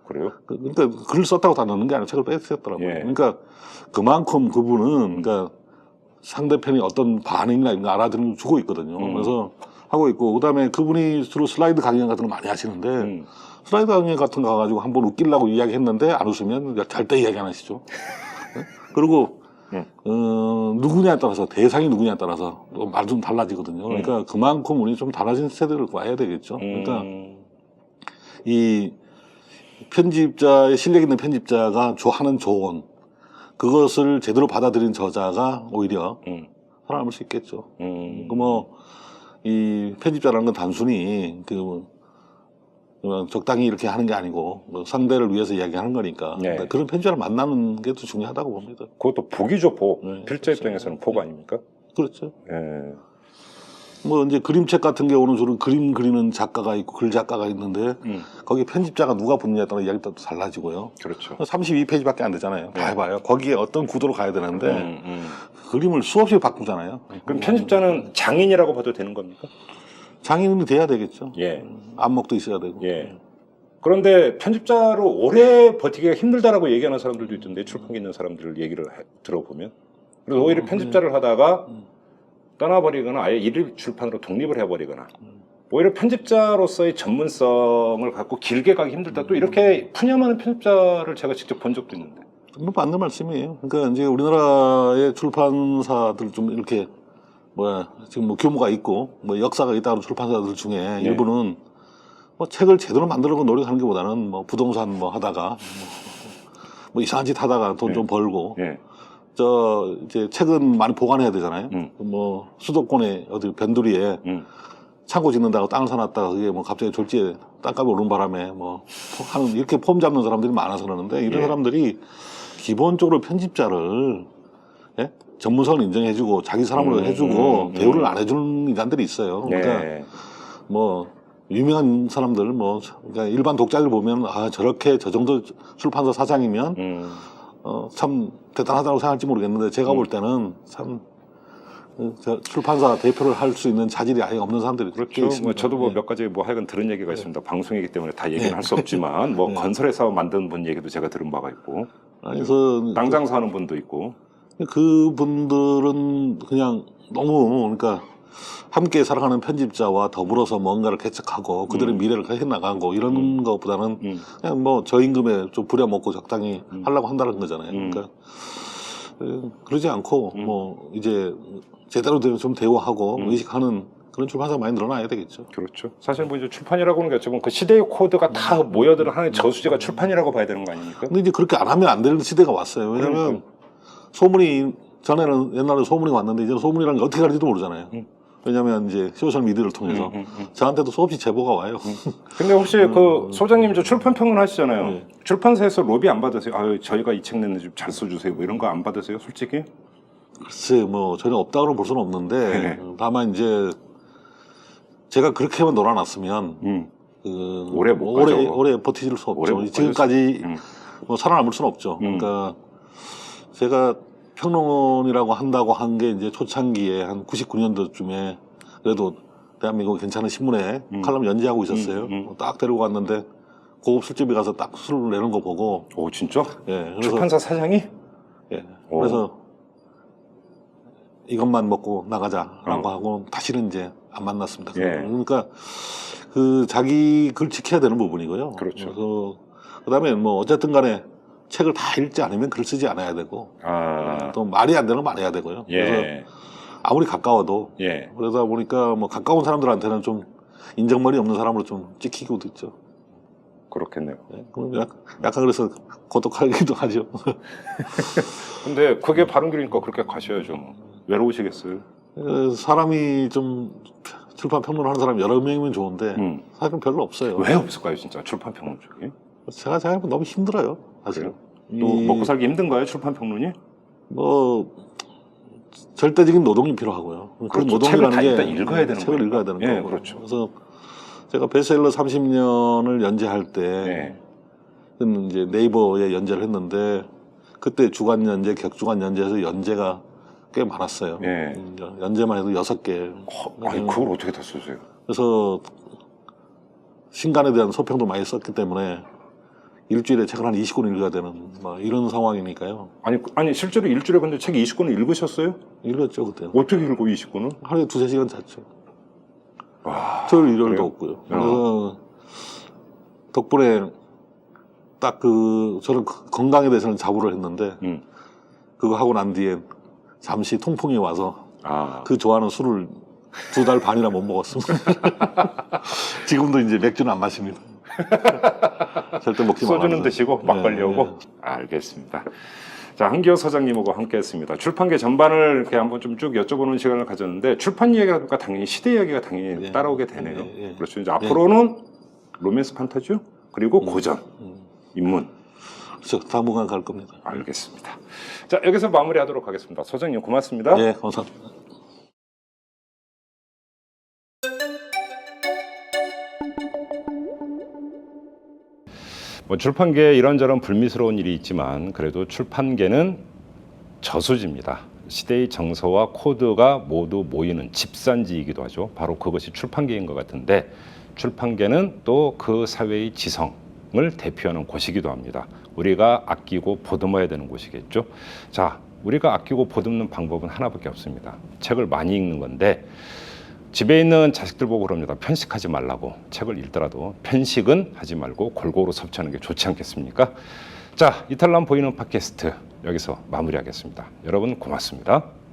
그래요? 그러니까 글을 썼다고 다 넣는 게 아니라 책을 뺐었더라고요. 예. 그러니까 그만큼 그분은 그러니까 상대편이 어떤 반응이나 이런 거 알아들는 걸 주고 있거든요. 그래서 하고 있고 그다음에 그분이 주로 슬라이드 강연 같은 거 많이 하시는데 슬라이드 강연 같은 거 가가지고 한번 웃기려고 이야기했는데 안 웃으면 절대 이야기 안 하시죠. 그리고 누구냐에 따라서 대상이 누구냐에 따라서 말 좀 달라지거든요. 그러니까 그만큼 우리 좀 달라진 세대를 봐야 되겠죠. 그러니까 이 편집자의 실력 있는 편집자가 하는 조언 그것을 제대로 받아들인 저자가 오히려 살아남을 수 있겠죠. 이 편집자라는 건 단순히 적당히 이렇게 하는 게 아니고 상대를 위해서 이야기하는 거니까 네. 그런 편집자를 만나는 게 더 중요하다고 봅니다. 그것도 복이죠, 복. 네, 필자 그렇죠. 입장에서는 복 아닙니까? 그렇죠. 예. 뭐 이제 그림책 같은 경우는 주로 그림 그리는 작가가 있고 글 작가가 있는데 거기 편집자가 누가 붙느냐에 따라 이야기가 또 달라지고요. 그렇죠. 32페이지밖에 안 되잖아요. 다 해봐요. 거기에 어떤 구도로 가야 되는데 그림을 수없이 바꾸잖아요. 그럼 편집자는 장인이라고 봐도 되는 겁니까? 장인이 돼야 되겠죠. 예. 안목도 있어야 되고. 예. 그런데 편집자로 오래 버티기가 힘들다라고 얘기하는 사람들도 있던데, 출판기 있는 사람들 얘기를 들어보면. 그래서 오히려 편집자를 하다가 떠나버리거나 아예 일일 출판으로 독립을 해버리거나 오히려 편집자로서의 전문성을 갖고 길게 가기 힘들다, 또 이렇게 푸념하는 편집자를 제가 직접 본 적도 있는데. 뭐 맞는 말씀이에요. 그러니까 이제 우리나라의 출판사들 좀 이렇게 지금 뭐 규모가 있고 뭐 역사가 있다는 출판사들 중에 일부는 뭐 책을 제대로 만들려고 노력하는 것보다는 뭐 부동산 뭐 하다가 뭐 이상한 짓 하다가 돈 좀 벌고 이제 책은 많이 보관해야 되잖아요. 뭐 수도권에 어디 변두리에 창고 짓는다고 땅을 사놨다가 그게 뭐 갑자기 졸지에 땅값이 오른 바람에 뭐 하는 이렇게 폼 잡는 사람들이 많아서 그러는데 이런 사람들이 기본적으로 편집자를 전문성을 인정해주고 자기 사람으로 해주고 대우를 안 해주는 인간들이 있어요. 그러니까 뭐 유명한 사람들 그러니까 일반 독자들 보면 저렇게 저 정도 출판사 사장이면 참 대단하다고 생각할지 모르겠는데 제가 볼 때는 참 출판사 대표를 할 수 있는 자질이 아예 없는 사람들이 그렇죠. 뭐 저도 뭐 몇 가지 뭐 하여간 들은 얘기가 있습니다. 방송이기 때문에 다 얘기는 할 수 없지만 뭐 건설회사 만든 분 얘기도 제가 들은 바가 있고, 그래서 땅 장사하는 분도 있고. 그분들은 그냥 너무 그러니까 함께 살아가는 편집자와 더불어서 뭔가를 개척하고 그들의 미래를 해나가고 이런 것보다는 그냥 뭐 저임금에 좀 부려먹고 적당히 하려고 한다는 거잖아요. 그러니까 그러지 않고 뭐 이제 제대로 좀 대우하고 의식하는 그런 출판사가 많이 늘어나야 되겠죠. 그렇죠. 사실 뭐 이제 출판이라고 하는 게 어쩌면 그 시대의 코드가 다 모여드는 하나의 저수지가 출판이라고 봐야 되는 거 아닙니까? 근데 이제 그렇게 안 하면 안 되는 시대가 왔어요. 왜냐면 소문이 전에는 옛날에 소문이 왔는데 이제는 소문이라는 게 어떻게 가는지도 모르잖아요. 왜냐면 이제 소셜 미디어를 통해서 저한테도 수없이 제보가 와요. 근데 혹시 그 소장님 저 출판 평론 하시잖아요. 출판사에서 로비 안 받으세요? 아유, 저희가 이 책 냈는데 좀 잘 써주세요. 뭐 이런 거 안 받으세요? 솔직히? 글쎄 뭐 전혀 없다고는 볼 수는 없는데 다만 이제 제가 그렇게만 놀아놨으면 오래 못 가죠. 오래 버티질 수 오래 없죠. 못 지금까지 뭐 살아남을 수는 없죠. 그러니까 제가 평론이라고 한다고 한 게 이제 초창기에 한 99년도쯤에 그래도 대한민국 괜찮은 신문에 칼럼 연재하고 있었어요. 딱 데리고 갔는데 고급 술집에 가서 딱 술을 내는 거 보고. 오, 진짜? 예. 그래서, 출판사 사장이? 예. 그래서 이것만 먹고 나가자라고 하고 다시는 이제 안 만났습니다. 그러니까 그 자기 글 지켜야 되는 부분이고요. 그렇죠. 그래서 그다음에 뭐 어쨌든 간에 책을 다 읽지 않으면 글 쓰지 않아야 되고 또 말이 안 되는 건 안 해야 되고요. 그래서 아무리 가까워도 그러다 보니까 뭐 가까운 사람들한테는 좀 인정머리 없는 사람으로 좀 찍히기도 있죠. 그렇겠네요. 그럼 약간 그래서 고독하기도 하죠. 근데 그게 바른 길이니까 그렇게 가셔야죠. 외로우시겠어요? 사람이 좀 출판 평론하는 사람 여러 명이면 좋은데 사실은 별로 없어요. 왜 없을까요, 진짜 출판 평론 쪽이? 제가 생각해보면 너무 힘들어요, 사실. 또 먹고 살기 힘든가요, 출판 평론이? 뭐 절대적인 노동이 필요하고요. 그렇죠. 그 책을 노동이라는 다 게 일단 읽어야 되는 책을 거니까. 읽어야 되는 거고. 그렇죠. 그래서 제가 베스트셀러 30년을 연재할 때 이제 네이버에 연재를 했는데 그때 주간 연재, 격주간 연재해서 연재가 꽤 많았어요. 연재만 해도 6개. 아니, 그걸 어떻게 다 쓰세요? 그래서 신간에 대한 소평도 많이 썼기 때문에 일주일에 책을 한 20권 읽어야 되는 뭐 이런 상황이니까요. 아니 실제로 일주일에 근데 책 20권을 읽으셨어요? 읽었죠 그때. 어떻게 읽고 20권을? 하루에 2-3시간 잤죠. 와, 토요일 일요일도 그래요? 없고요. 그래서 덕분에 딱 저는 건강에 대해서는 자부를 했는데 그거 하고 난 뒤에 잠시 통풍이 와서 그 좋아하는 술을 2달 반이나 못 먹었습니다. 지금도 이제 맥주는 안 마십니다. 절대 먹지 말아요. 소주는 드시고 막걸리하고. 알겠습니다. 자, 한기호 사장님하고 함께했습니다. 출판계 전반을 이렇게 한번 좀 쭉 여쭤보는 시간을 가졌는데 출판 이야기가 보니까 당연히 시대 이야기가 당연히 따라오게 되네요. 그렇죠. 이제 앞으로는 로맨스 판타지 그리고 고전, 인문. 그렇죠. 당분간 갈 겁니다. 알겠습니다. 자, 여기서 마무리하도록 하겠습니다. 소장님 고맙습니다. 네, 감사합니다. 뭐 출판계에 이런저런 불미스러운 일이 있지만 그래도 출판계는 저수지입니다. 시대의 정서와 코드가 모두 모이는 집산지이기도 하죠. 바로 그것이 출판계인 것 같은데 출판계는 또 그 사회의 지성을 대표하는 곳이기도 합니다. 우리가 아끼고 보듬어야 되는 곳이겠죠. 자, 우리가 아끼고 보듬는 방법은 하나밖에 없습니다. 책을 많이 읽는 건데 집에 있는 자식들 보고 그럽니다. 편식하지 말라고. 책을 읽더라도 편식은 하지 말고 골고루 섭취하는 게 좋지 않겠습니까? 자, 이탈남 보이는 팟캐스트 여기서 마무리하겠습니다. 여러분 고맙습니다.